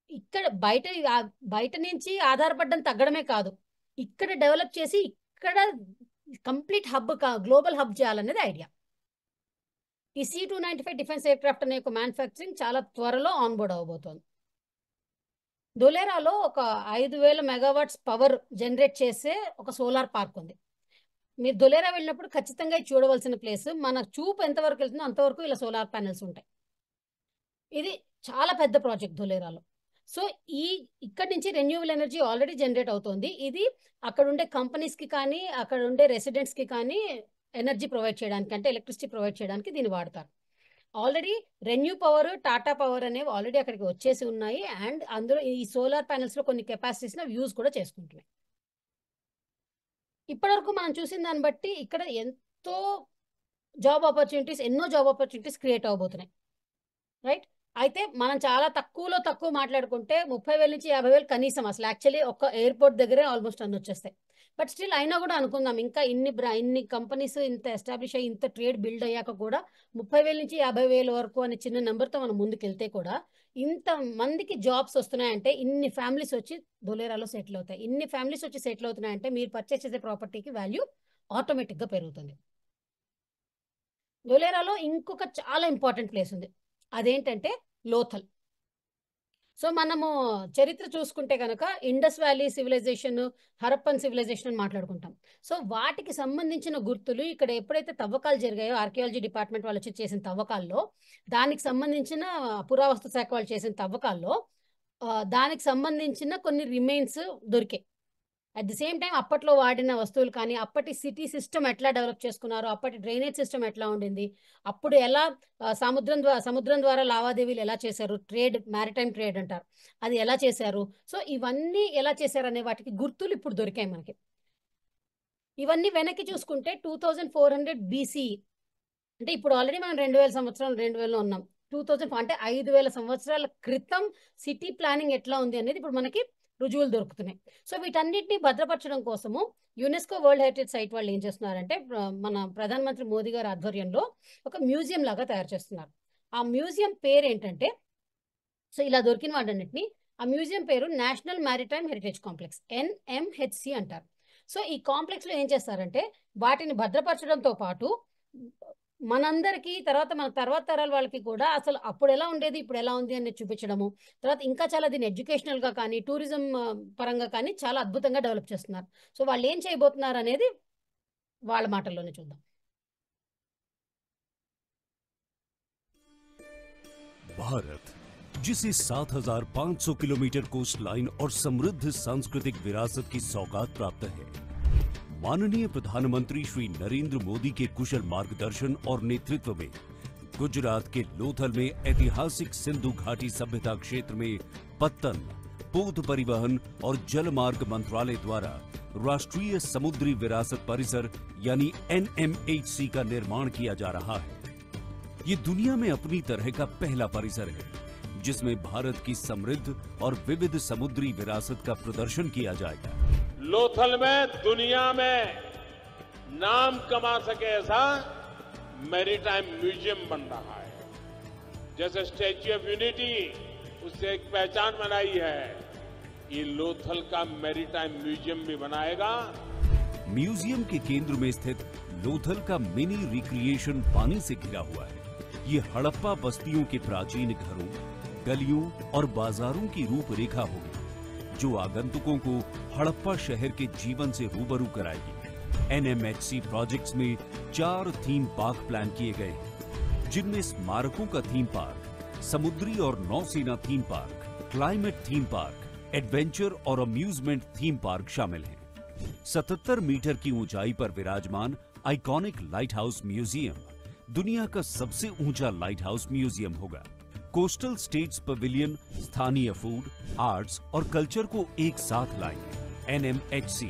ఇక్కడ బయట నుంచి ఆధారపడడం తగ్గడమే కాదు, ఇక్కడ డెవలప్ చేసి ఇక్కడ కంప్లీట్ హబ్, గ్లోబల్ హబ్ చేయాలనేది ఐడియా. ఈ C-295 డిఫెన్స్ ఎయిర్క్రాఫ్ట్ అనే ఒక మ్యానుఫ్యాక్చరింగ్ చాలా త్వరలో ఆన్బోర్డ్ అవబోతోంది. ధొలేరాలో ఒక 5000 మెగావాట్స్ పవర్ జనరేట్ చేసే ఒక సోలార్ పార్క్ ఉంది. మీరు ధొలేరా వెళ్ళినప్పుడు ఖచ్చితంగా చూడవలసిన ప్లేస్. మన చూపు ఎంతవరకు వెళ్తుందో అంతవరకు ఇలా సోలార్ ప్యానెల్స్ ఉంటాయి. ఇది చాలా పెద్ద ప్రాజెక్ట్ ధొలేరాలో. సో ఇక్కడ నుంచి రెన్యూవబుల్ ఎనర్జీ ఆల్రెడీ జనరేట్ అవుతుంది. ఇది అక్కడ ఉండే కంపెనీస్కి కానీ అక్కడ ఉండే రెసిడెంట్స్కి కానీ ఎనర్జీ ప్రొవైడ్ చేయడానికి, అంటే ఎలక్ట్రిసిటీ ప్రొవైడ్ చేయడానికి దీన్ని వాడతారు. Already renew power, Tata power అనేవి ఆల్రెడీ అక్కడికి వచ్చేసి ఉన్నాయి. అండ్ అందులో ఈ సోలార్ ప్యానెల్స్లో కొన్ని కెపాసిటీస్ని యూజ్ కూడా చేసుకుంటున్నాయి. ఇప్పటివరకు మనం చూసిన దాన్ని బట్టి ఇక్కడ ఎన్నో జాబ్ ఆపర్చునిటీస్ క్రియేట్ అవబోతున్నాయి, రైట్? అయితే మనం చాలా తక్కువ మాట్లాడుకుంటే 30,000 నుంచి 50,000 కనీసం. అసలు యాక్చువల్లీ ఒక ఎయిర్పోర్ట్ దగ్గరే ఆల్మోస్ట్ అన్ని వచ్చేస్తాయి. బట్ స్టిల్ అయినా కూడా అనుకుందాం, ఇంకా ఇన్ని కంపెనీస్ ఇంత ఎస్టాబ్లిష్ అయ్యి ఇంత ట్రేడ్ బిల్డ్ అయ్యాక కూడా 30,000 నుంచి 50,000 వరకు అనే చిన్న నెంబర్తో మనం ముందుకెళ్తే కూడా ఇంత మందికి జాబ్స్ వస్తున్నాయంటే, ఇన్ని ఫ్యామిలీస్ వచ్చి ధొలేరాలో సెటిల్ అవుతాయి. ఇన్ని ఫ్యామిలీస్ వచ్చి సెటిల్ అవుతున్నాయంటే మీరు పర్చేస్ చేసే ప్రాపర్టీకి వాల్యూ ఆటోమేటిక్గా పెరుగుతుంది. ధొలేరాలో ఇంకొక చాలా ఇంపార్టెంట్ ప్లేస్ ఉంది, అదేంటంటే లోథల్. సో మనము చరిత్ర చూసుకుంటే కనుక Indus valley civilization, Harappan civilization అని మాట్లాడుకుంటాం. సో వాటికి సంబంధించిన గుర్తులు ఇక్కడ ఎప్పుడైతే తవ్వకాలు జరిగాయో, ఆర్కియాలజీ డిపార్ట్మెంట్ వాళ్ళు వచ్చి చేసిన తవ్వకాల్లో, దానికి సంబంధించిన పురావస్తు శాఖ వాళ్ళు చేసిన తవ్వకాల్లో దానికి సంబంధించిన కొన్ని రిమైన్స్ దొరికాయి. అట్ ది సేమ్ టైం అప్పట్లో వాడిన వస్తువులు కానీ, అప్పటి సిటీ సిస్టమ్ ఎట్లా డెవలప్ చేసుకున్నారు, అప్పటి డ్రైనేజ్ సిస్టమ్ ఎట్లా ఉండింది, అప్పుడు ఎలా సముద్రం ద్వారా లావాదేవీలు ఎలా చేశారు, ట్రేడ్, మ్యారిటైమ్ ట్రేడ్ అంటారు, అది ఎలా చేశారు. సో ఇవన్నీ ఎలా చేశారు అనే వాటికి గుర్తులు ఇప్పుడు దొరికాయి మనకి. ఇవన్నీ వెనక్కి చూసుకుంటే 2400 BC, అంటే ఇప్పుడు ఆల్రెడీ మనం 2000లో ఉన్నాం. 2000 అంటే 5000 సంవత్సరాల క్రితం సిటీ ప్లానింగ్ ఎట్లా ఉంది అనేది ఇప్పుడు మనకి రుజువులు దొరుకుతున్నాయి. సో వీటన్నిటిని భద్రపరచడం కోసము యునెస్కో వరల్డ్ హెరిటేజ్ సైట్ వాళ్ళు ఏం చేస్తున్నారంటే, మన ప్రధానమంత్రి మోదీ గారి ఆధ్వర్యంలో ఒక మ్యూజియం లాగా తయారు చేస్తున్నారు. ఆ మ్యూజియం పేరు ఏంటంటే, సో ఇలా దొరికిన వాటన్నిటిని, ఆ మ్యూజియం పేరు national maritime heritage complex, NMHC అంటారు. సో ఈ కాంప్లెక్స్ లో ఏం చేస్తారంటే వాటిని భద్రపరచడంతో పాటు మనందరికీ మన తర్వాత తరాల వాళ్ళకి కూడా అసలు అప్పుడు ఎలా ఉండేది ఇప్పుడు ఎలా ఉంది అనేది చూపించడము. తర్వాత ఇంకా చాలా దీన్ని ఎడ్యుకేషనల్ గా కానీ టూరిజం పరంగా కానీ చాలా అద్భుతంగా డెవలప్ చేస్తున్నారు. సో వాళ్ళు ఏం చేయబోతున్నారు అనేది వాళ్ళ మాటల్లోనే చూద్దాం. भारत, जिसे 7,500 किलोमीटर कोस्ट लाइन और समृद्ध सांस्कृतिक विरासत की सौगात प्राप्त है, माननीय प्रधानमंत्री श्री नरेंद्र मोदी के कुशल मार्गदर्शन और नेतृत्व में गुजरात के लोथल में ऐतिहासिक सिंधु घाटी सभ्यता क्षेत्र में पत्तन, पोत परिवहन और जलमार्ग मंत्रालय द्वारा राष्ट्रीय समुद्री विरासत परिसर यानी NMHC का निर्माण किया जा रहा है। ये दुनिया में अपनी तरह का पहला परिसर है जिसमें भारत की समृद्ध और विविध समुद्री विरासत का प्रदर्शन किया जाएगा। लोथल में दुनिया में नाम कमा सके ऐसा मैरीटाइम म्यूजियम बन रहा है। जैसे स्टैच्यू ऑफ यूनिटी उससे एक पहचान बनाई है, ये लोथल का मैरीटाइम म्यूजियम भी बनाएगा। म्यूजियम के केंद्र में स्थित लोथल का मिनी रिक्रिएशन पानी से घिरा हुआ है। ये हड़प्पा बस्तियों के प्राचीन घरों, गलियों और बाजारों की रूपरेखा होगी जो आगंतुकों को हड़प्पा शहर के जीवन से रूबरू कराएगी। NMHC प्रोजेक्ट्स में 4 थीम पार्क प्लान किए गए हैं, जिनमें स्मारकों का थीम पार्क, समुद्री और नौसेना theme park, climate theme park, adventure और अम्यूजमेंट थीम पार्क शामिल हैं। 77 मीटर की ऊंचाई पर विराजमान आइकॉनिक लाइट हाउस म्यूजियम दुनिया का सबसे ऊंचा लाइट हाउस म्यूजियम होगा। कोस्टल स्टेट्स पवेलियन स्थानीय फूड, आर्ट्स और कल्चर को एक साथ लाएंगे। NMHC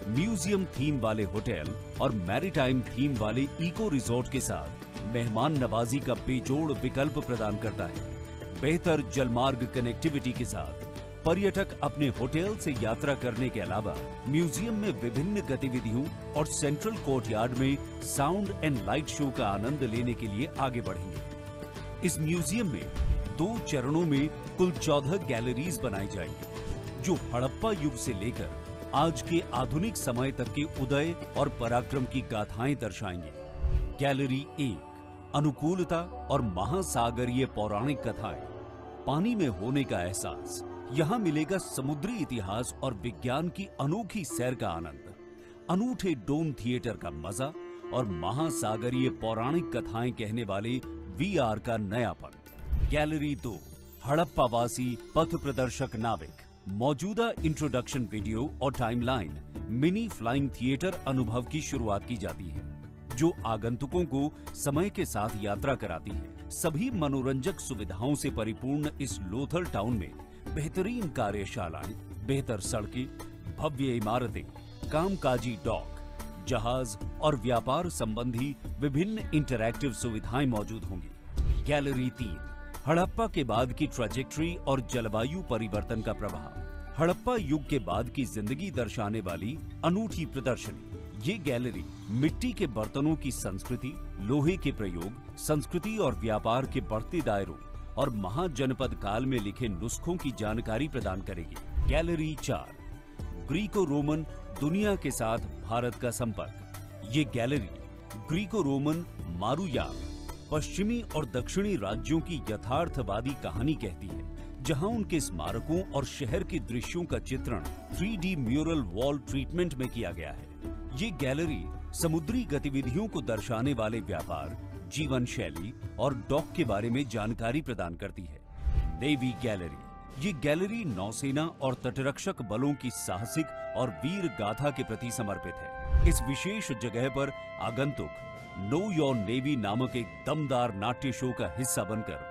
म्यूजियम थीम वाले होटल और मैरीटाइम थीम वाले इको रिजॉर्ट के साथ मेहमान नवाजी का बेजोड़ विकल्प प्रदान करता है। बेहतर जलमार्ग कनेक्टिविटी के साथ पर्यटक अपने होटल से यात्रा करने के अलावा म्यूजियम में विभिन्न गतिविधियों और सेंट्रल कोर्टयार्ड में साउंड एंड लाइट शो का आनंद लेने के लिए आगे बढ़ेंगे। इस म्यूजियम में 2 चरणों में कुल 14 गैलरीज बनाई जाएंगी जो हड़प्पा युग से लेकर आज के आधुनिक समय तक के उदय और पराक्रम की गाथाएं दर्शाएंगे। गैलरी 1 अनुकूलता और महासागरीय पौराणिक कथाएं, पानी में होने का एहसास। यहाँ मिलेगा समुद्री इतिहास और विज्ञान की अनोखी सैर का आनंद, अनूठे डोम थिएटर का मजा और महासागरीय पौराणिक कथाएं कहने वाले VR का नयापन। गैलरी 2 हड़प्पावासी पथ प्रदर्शक नाविक, मौजूदा इंट्रोडक्शन वीडियो और टाइमलाइन मिनी फ्लाइंग थिएटर अनुभव की शुरुआत की जाती है जो आगंतुकों को समय के साथ यात्रा कराती है। सभी मनोरंजक सुविधाओं से परिपूर्ण इस लोथल टाउन में बेहतरीन कार्यशालाएं, बेहतर सड़कें, भव्य इमारतें, कामकाजी डॉक, जहाज और व्यापार संबंधी विभिन्न इंटरैक्टिव सुविधाएं मौजूद होंगी। गैलरी 3 हड़प्पा के बाद की ट्रैजेक्टरी और जलवायु परिवर्तन का प्रभाव, हड़प्पा युग के बाद की जिंदगी दर्शाने वाली अनूठी प्रदर्शनी। ये गैलरी मिट्टी के बर्तनों की संस्कृति, लोहे के प्रयोग, संस्कृति और व्यापार के बढ़ते दायरों और महाजनपद काल में लिखे नुस्खों की जानकारी प्रदान करेगी। गैलरी 4 ग्रीको रोमन दुनिया के साथ भारत का संपर्क। ये गैलरी ग्रीको रोमन मारुयाम पश्चिमी और दक्षिणी राज्यों की यथार्थवादी कहानी कहती है, जहां उनके स्मारकों और शहर के दृश्यों का चित्रण 3D म्यूरल वॉल ट्रीटमेंट में किया गया है। ये गैलरी समुद्री गतिविधियों को दर्शाने वाले व्यापार, जीवन शैली और डॉक के बारे में जानकारी प्रदान करती है। नेवी गैलरी ये गैलरी नौसेना और तटरक्षक बलों की साहसिक और वीर गाथा के प्रति समर्पित है। इस विशेष जगह पर आगंतुक नो योर नेवी नामक एक दमदार नाट्य शो का हिस्सा बनकर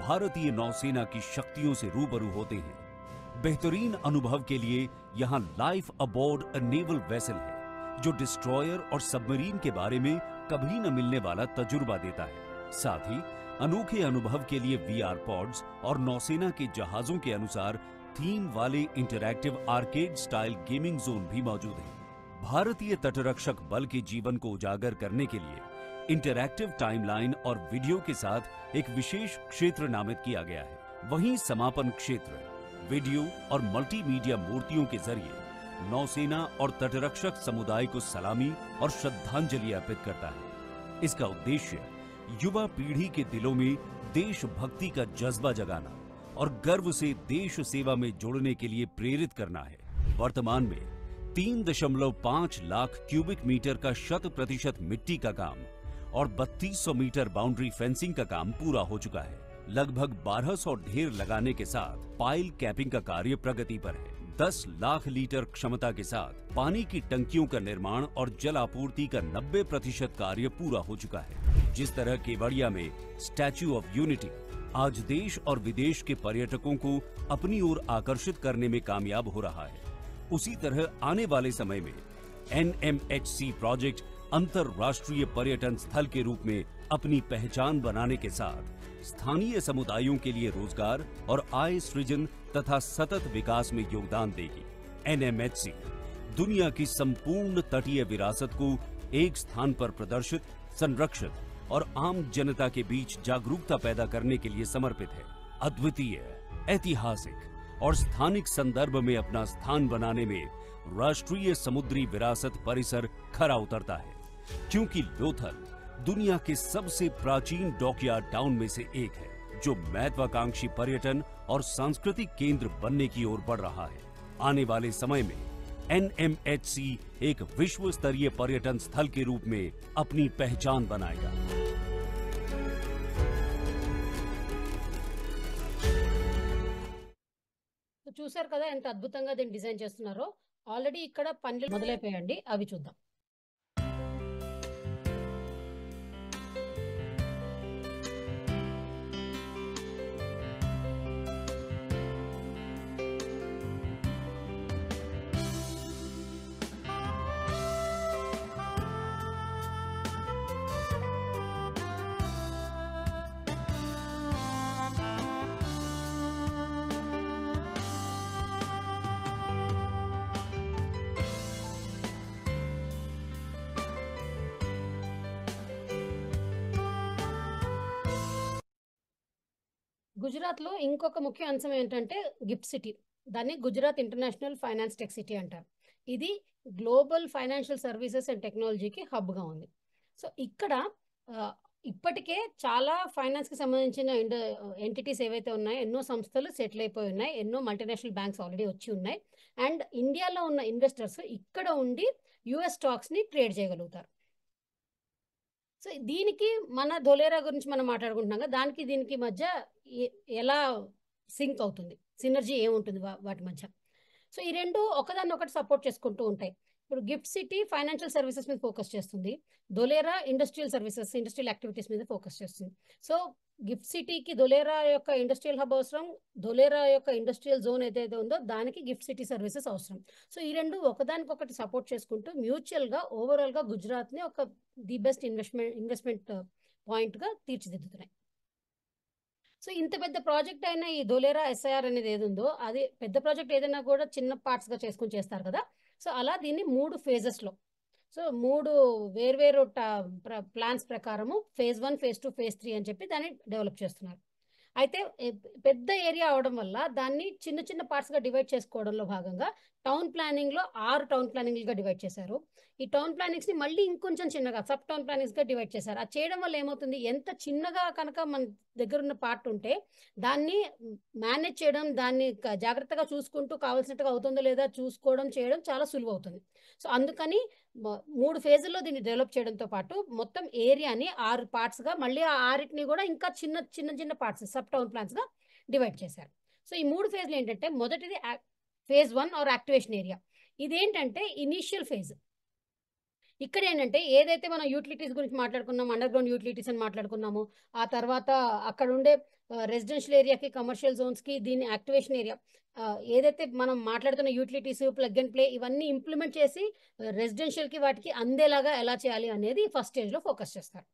भारतीय नौसेना की शक्तियों से रूबरू होते हैं। बेहतरीन अनुभव के लिए यहाँ लाइफ अबॉर्ड अ नेवल वेसल है जो डिस्ट्रॉयर और सबमरीन के बारे में कभी न मिलने वाला तजुर्बा देता है। साथ ही अनोखे अनुभव के लिए VR पॉड्स और नौसेना के जहाजों के अनुसार थीम वाले interactive arcade style gaming zone भी मौजूद है। भारतीय तटरक्षक बल के जीवन को उजागर करने के लिए इंटरैक्टिव टाइमलाइन और वीडियो के साथ एक विशेष क्षेत्र नामित किया गया है। वहीं समापन क्षेत्र वीडियो और मल्टीमीडिया मूर्तियों के जरिए नौसेना और तटरक्षक समुदाय को सलामी और श्रद्धांजलि अर्पित करता है। इसका उद्देश्य युवा पीढ़ी के दिलों में देशभक्ति का जज्बा जगाना और गर्व से देश सेवा में जुड़ने के लिए प्रेरित करना है। वर्तमान में 3.5 लाख क्यूबिक मीटर का 100% मिट्टी का काम और 3200 मीटर बाउंड्री फेंसिंग का काम पूरा हो चुका है। लगभग 1200 ढेर लगाने के साथ पाइल कैपिंग का कार्य प्रगति पर है। 10 लाख लीटर क्षमता के साथ पानी की टंकियों का निर्माण और जल आपूर्ति का 90% कार्य पूरा हो चुका है। जिस तरह केवड़िया में स्टैच्यू ऑफ यूनिटी आज देश और विदेश के पर्यटकों को अपनी ओर आकर्षित करने में कामयाब हो रहा है, उसी तरह आने वाले समय में NMHC प्रोजेक्ट अंतरराष्ट्रीय पर्यटन स्थल के रूप में अपनी पहचान बनाने के साथ स्थानीय समुदायों के लिए रोजगार और आय सृजन तथा सतत विकास में योगदान देगी। NMHC दुनिया की संपूर्ण तटीय विरासत को एक स्थान पर प्रदर्शित, संरक्षित और आम जनता के बीच जागरूकता पैदा करने के लिए समर्पित है। अद्वितीय, ऐतिहासिक और स्थानिक संदर्भ में अपना स्थान बनाने में राष्ट्रीय समुद्री विरासत परिसर खरा उतरता है, क्योंकि लोथल दुनिया के सबसे प्राचीन डॉकयार्ड टाउन में से एक है, जो महत्वाकांक्षी पर्यटन और सांस्कृतिक केंद्र बनने की ओर बढ़ रहा है। आने वाले समय में NMHC एक विश्व स्तरीय पर्यटन स्थल के रूप में अपनी पहचान बनाएगा। చూశారు కదా ఎంత అద్భుతంగా దీన్ని డిజైన్ చేస్తున్నారో. ఆల్రెడీ ఇక్కడ పనులు మొదలైపోయాయండి, అవి చూద్దాం. గుజరాత్లో ఇంకొక ముఖ్య అంశం ఏంటంటే గిఫ్ట్ సిటీ. దాన్ని Gujarat international finance tech city అంటారు. ఇది గ్లోబల్ ఫైనాన్షియల్ సర్వీసెస్ అండ్ టెక్నాలజీకి హబ్గా ఉంది. సో ఇక్కడ ఇప్పటికే చాలా ఫైనాన్స్కి సంబంధించిన ఎంటిటీస్ ఏవైతే ఉన్నాయో ఎన్నో సంస్థలు సెటిల్ అయిపోయి ఉన్నాయి, ఎన్నో మల్టీనేషనల్ బ్యాంక్స్ ఆల్రెడీ వచ్చి ఉన్నాయి. అండ్ ఇండియాలో ఉన్న ఇన్వెస్టర్స్ ఇక్కడ ఉండి US స్టాక్స్ని ట్రేడ్ చేయగలుగుతారు. సో దీనికి మన ధోలేరా గురించి మనం మాట్లాడుకుంటున్నాం కదా, దానికి దీనికి మధ్య ఎలా సింక్ అవుతుంది, సినర్జీ ఏముంటుంది వాటి మధ్య. సో ఈ రెండు ఒకదాన్ని ఒకటి సపోర్ట్ చేసుకుంటూ ఉంటాయి. ఇప్పుడు గిఫ్ట్ సిటీ ఫైనాన్షియల్ సర్వీసెస్ మీద ఫోకస్ చేస్తుంది, Dholera industrial services, industrial activities మీద ఫోకస్ చేస్తుంది. సో గిఫ్ట్ సిటీకి ధోలేరా యొక్క ఇండస్ట్రియల్ హబ్ అవసరం, ధోలేరా యొక్క ఇండస్ట్రియల్ జోన్ ఏదైతే ఉందో దానికి గిఫ్ట్ సిటీ సర్వీసెస్ అవసరం. సో ఈ రెండు ఒకదానికొకటి సపోర్ట్ చేసుకుంటూ మ్యూచువల్గా ఓవరాల్గా గుజరాత్ని ఒక ది బెస్ట్ ఇన్వెస్ట్మెంట్ పాయింట్గా తీర్చిదిద్దుతున్నాయి. సో ఇంత పెద్ద ప్రాజెక్ట్ అయినా ఈ ధోలేరా SIR అనేది ఏది ఉందో, అది పెద్ద ప్రాజెక్ట్ ఏదైనా కూడా చిన్న పార్ట్స్గా చేసుకుని చేస్తారు కదా. సో అలా దీన్ని 3 ఫేజెస్లో, సో 3 వేర్వేరు ప్లాన్స్ ప్రకారము phase 1, phase 2, phase 3 అని చెప్పి దాన్ని డెవలప్ చేస్తున్నారు. అయితే పెద్ద ఏరియా అవడం వల్ల దాన్ని చిన్న చిన్న పార్ట్స్గా డివైడ్ చేసుకోవడంలో భాగంగా టౌన్ ప్లానింగ్లో 6 టౌన్ ప్లానింగ్లుగా డివైడ్ చేశారు. ఈ టౌన్ ప్లానింగ్స్ని మళ్ళీ ఇంకొంచెం చిన్నగా సబ్ టౌన్ ప్లానింగ్స్గా డివైడ్ చేశారు. అది చేయడం వల్ల ఏమవుతుంది, ఎంత చిన్నగా కనుక మన దగ్గర ఉన్న పార్ట్ ఉంటే దాన్ని మేనేజ్ చేయడం, దాన్ని జాగ్రత్తగా చూసుకుంటూ కావాల్సినట్టుగా అవుతుందో లేదా చూసుకోవడం చేయడం చాలా సులువు అవుతుంది. సో అందుకని 3 ఫేజుల్లో దీన్ని డెవలప్ చేయడంతో పాటు మొత్తం ఏరియాని 6 పార్ట్స్గా, మళ్ళీ ఆ 6ని కూడా ఇంకా చిన్న చిన్న చిన్న పార్ట్స్ సబ్ టౌన్ ప్లాన్స్గా డివైడ్ చేశారు. సో ఈ 3 ఫేజ్లు ఏంటంటే, మొదటిది phase 1 ఆర్ యాక్టివేషన్ ఏరియా. ఇదేంటంటే ఇనీషియల్ ఫేజ్. ఇక్కడ ఏంటంటే ఏదైతే మనం యూటిలిటీస్ గురించి మాట్లాడుకున్నాము, అండర్ గ్రౌండ్ యూటిలిటీస్ అని మాట్లాడుకున్నాము, ఆ తర్వాత అక్కడ ఉండే రెసిడెన్షియల్ ఏరియాకి, కమర్షియల్ జోన్స్కి దీన్ని యాక్టివేషన్ ఏరియా, ఏదైతే మనం మాట్లాడుతున్న యూటిలిటీస్, ప్లగ్ అండ్ ప్లే ఇవన్నీ ఇంప్లిమెంట్ చేసి రెసిడెన్షియల్కి వాటికి అందేలాగా ఎలా చేయాలి అనేది ఫస్ట్ స్టేజ్లో ఫోకస్ చేస్తారు.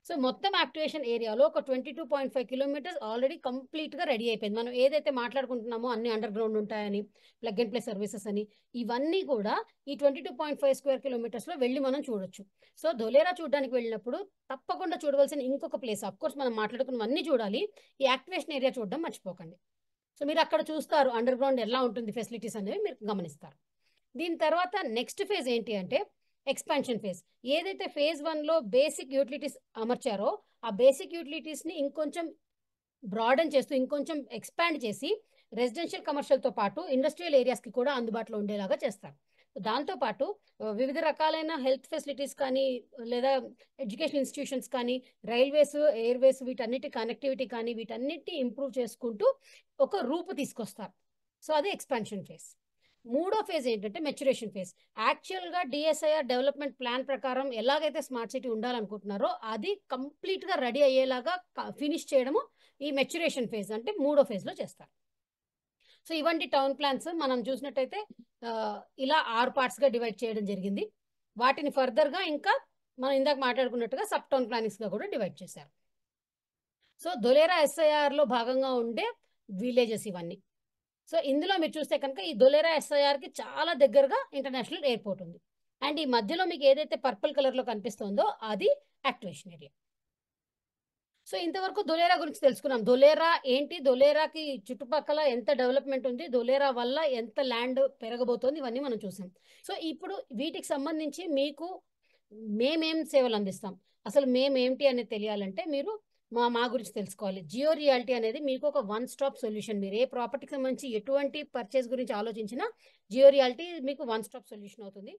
సో మొత్తం యాక్టివేషన్ ఏరియాలో ఒక 22.5 కిలోమీటర్స్ ఆల్రెడీ కంప్లీట్గా రెడీ అయిపోయింది. మనం ఏదైతే మాట్లాడుకుంటున్నామో అన్ని అండర్ గ్రౌండ్ ఉంటాయని, ప్లగ్ అండ్ ప్లే సర్వీసెస్ అని, ఇవన్నీ కూడా ఈ 22.5 స్క్వేర్ కిలోమీటర్స్లో వెళ్ళి మనం చూడొచ్చు. సో ధోలేరా చూడడానికి వెళ్ళినప్పుడు తప్పకుండా చూడవలసిన ఇంకొక ప్లేస్, అఫ్కోర్స్ మనం మాట్లాడుకున్నవన్నీ చూడాలి, ఈ యాక్టివేషన్ ఏరియా చూడడం మర్చిపోకండి. సో మీరు అక్కడ చూస్తారు అండర్ గ్రౌండ్ ఎలా ఉంటుంది, ఫెసిలిటీస్ అనేవి మీరు గమనిస్తారు. దీని తర్వాత నెక్స్ట్ ఫేజ్ ఏంటి అంటే ఎక్స్పాన్షన్ ఫేజ్. ఏదైతే ఫేజ్ 1లో బేసిక్ యూటిలిటీస్ అమర్చారో ఆ బేసిక్ యూటిలిటీస్ని ఇంకొంచెం బ్రాడన్ చేస్తూ ఇంకొంచెం ఎక్స్పాండ్ చేసి రెసిడెన్షియల్ కమర్షియల్తో పాటు ఇండస్ట్రియల్ ఏరియాస్కి కూడా అందుబాటులో ఉండేలాగా చేస్తారు. దాంతోపాటు వివిధ రకాలైన హెల్త్ ఫెసిలిటీస్ కానీ లేదా ఎడ్యుకేషన్ ఇన్స్టిట్యూషన్స్ కానీ రైల్వేస్ ఎయిర్వేస్ వీటన్నిటి కనెక్టివిటీ కానీ వీటన్నిటి ఇంప్రూవ్ చేసుకుంటూ ఒక రూపు తీసుకొస్తారు. సో అది ఎక్స్పాన్షన్ ఫేజ్. మూడో ఫేజ్ ఏంటంటే మెచ్యురేషన్ ఫేజ్. యాక్చువల్గా డిఎస్ఐఆర్ డెవలప్మెంట్ ప్లాన్ ప్రకారం ఎలాగైతే స్మార్ట్ సిటీ ఉండాలనుకుంటున్నారో అది కంప్లీట్గా రెడీ అయ్యేలాగా ఫినిష్ చేయడము ఈ మెచ్యురేషన్ ఫేజ్ అంటే మూడో ఫేజ్లో చేస్తారు. సో ఇవంటి టౌన్ ప్లాన్స్ మనం చూసినట్టయితే ఇలా 6 పార్ట్స్గా డివైడ్ చేయడం జరిగింది. వాటిని ఫర్దర్గా ఇంకా మనం ఇందాక మాట్లాడుకున్నట్టుగా సబ్ టౌన్ ప్లానింగ్స్గా కూడా డివైడ్ చేశారు. సో ధొలేరా ఎస్ఐఆర్లో భాగంగా ఉండే విలేజెస్ ఇవన్నీ. సో ఇందులో మీరు చూస్తే కనుక ఈ ధొలేరా ఎస్ఐఆర్కి చాలా దగ్గరగా ఇంటర్నేషనల్ ఎయిర్పోర్ట్ ఉంది. అండ్ ఈ మధ్యలో మీకు ఏదైతే పర్పుల్ కలర్లో కనిపిస్తుందో అది యాక్టివేషన్ ఏరియా. సో ఇంతవరకు ధొలేరా గురించి తెలుసుకున్నాం. ధొలేరా ఏంటి, ధొలేరాకి చుట్టుపక్కల ఎంత డెవలప్మెంట్ ఉంది, ధొలేరా వల్ల ఎంత ల్యాండ్ పెరగబోతోంది, ఇవన్నీ మనం చూసాం. సో ఇప్పుడు వీటికి సంబంధించి మీకు మేమేం సేవలు అందిస్తాం, అసలు మేమేంటి అనేది తెలియాలంటే మీరు మా గురించి తెలుసుకోవాలి. జియో రియాలిటీ అనేది మీకు ఒక 1 స్టాప్ సొల్యూషన్. మీరు ఏ ప్రాపర్టీకి సంబంధించి ఎటువంటి పర్చేస్ గురించి ఆలోచించినా జియో రియాలిటీ మీకు 1 స్టాప్ సొల్యూషన్ అవుతుంది.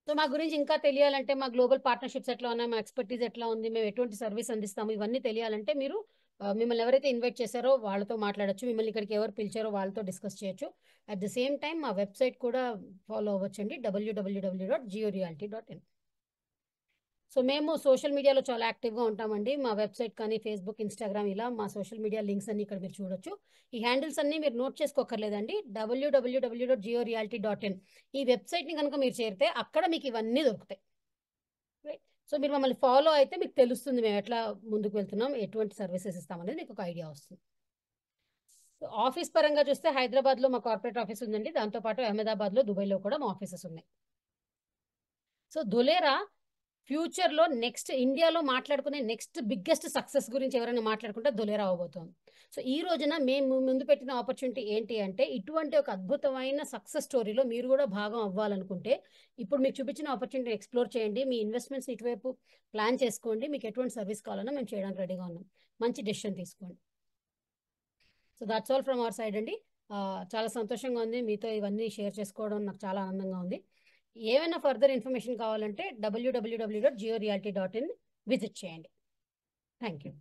సో మా గురించి ఇంకా తెలియాలంటే మా గ్లోబల్ పార్ట్నర్షిప్స్ ఎట్లా ఉన్నాయి, మా ఎక్స్పర్టీస్ ఎట్లా ఉంది, మేము ఎటువంటి సర్వీస్ అందిస్తాము, ఇవన్నీ తెలియాలంటే మీరు మిమ్మల్ని ఎవరైతే ఇన్వైట్ చేశారో వాళ్ళతో మాట్లాడచ్చు, మిమ్మల్ని ఇక్కడికి ఎవరు పిలిచారో వాళ్ళతో డిస్కస్ చేయొచ్చు. అట్ ద సేమ్ టైం మా వెబ్సైట్ కూడా ఫాలో అవ్వచ్చండి, www.georealty.in. సో మేము సోషల్ మీడియాలో చాలా యాక్టివ్గా ఉంటామండి. మా వెబ్సైట్ కానీ ఫేస్బుక్, ఇన్స్టాగ్రామ్ ఇలా మా సోషల్ మీడియా లింక్స్ అన్ని ఇక్కడ మీరు చూడొచ్చు. ఈ హ్యాండిల్స్ అన్ని మీరు నోట్ చేసుకోకర్లేదండి. www.georealty.in ఈ వెబ్సైట్ని కనుక మీరు చేరితే అక్కడ మీకు ఇవన్నీ దొరుకుతాయి. రైట్. సో మీరు మమ్మల్ని ఫాలో అయితే మీకు తెలుస్తుంది మేము ఎట్లా ముందుకు వెళ్తున్నాం, ఎటువంటి సర్వీసెస్ ఇస్తామనేది మీకు ఒక ఐడియా వస్తుంది. ఆఫీస్ పరంగా చూస్తే హైదరాబాద్లో మా కార్పొరేట్ ఆఫీస్ ఉందండి. దాంతోపాటు అహ్మదాబాద్లో, దుబాయ్లో కూడా మా ఆఫీసెస్ ఉన్నాయి. సో ధొలేరా ఫ్యూచర్లో నెక్స్ట్ ఇండియాలో మాట్లాడుకునే నెక్స్ట్ బిగ్గెస్ట్ సక్సెస్ గురించి ఎవరైనా మాట్లాడుకుంటే ధొలేరా అవ్వబోతోంది. సో ఈ రోజున మేము ముందు పెట్టిన ఆపర్చునిటీ ఏంటి అంటే ఇటువంటి ఒక అద్భుతమైన సక్సెస్ స్టోరీలో మీరు కూడా భాగం అవ్వాలనుకుంటే ఇప్పుడు మీకు చూపించిన ఆపర్చునిటీ ఎక్స్ప్లోర్ చేయండి. మీ ఇన్వెస్ట్మెంట్స్ ఇటువైపు ప్లాన్ చేసుకోండి. మీకు ఎటువంటి సర్వీస్ కావాలన్నా మేము చేయడానికి రెడీగా ఉన్నాం. మంచి డెసిషన్ తీసుకోండి. So that's all from our side అండి. చాలా సంతోషంగా ఉంది మీతో ఇవన్నీ షేర్ చేసుకోవడం, నాకు చాలా ఆనందంగా ఉంది. ఏమైనా ఫర్దర్ ఇన్ఫర్మేషన్ కావాలంటే www.georealty.in విజిట్ చేయండి. Thank you.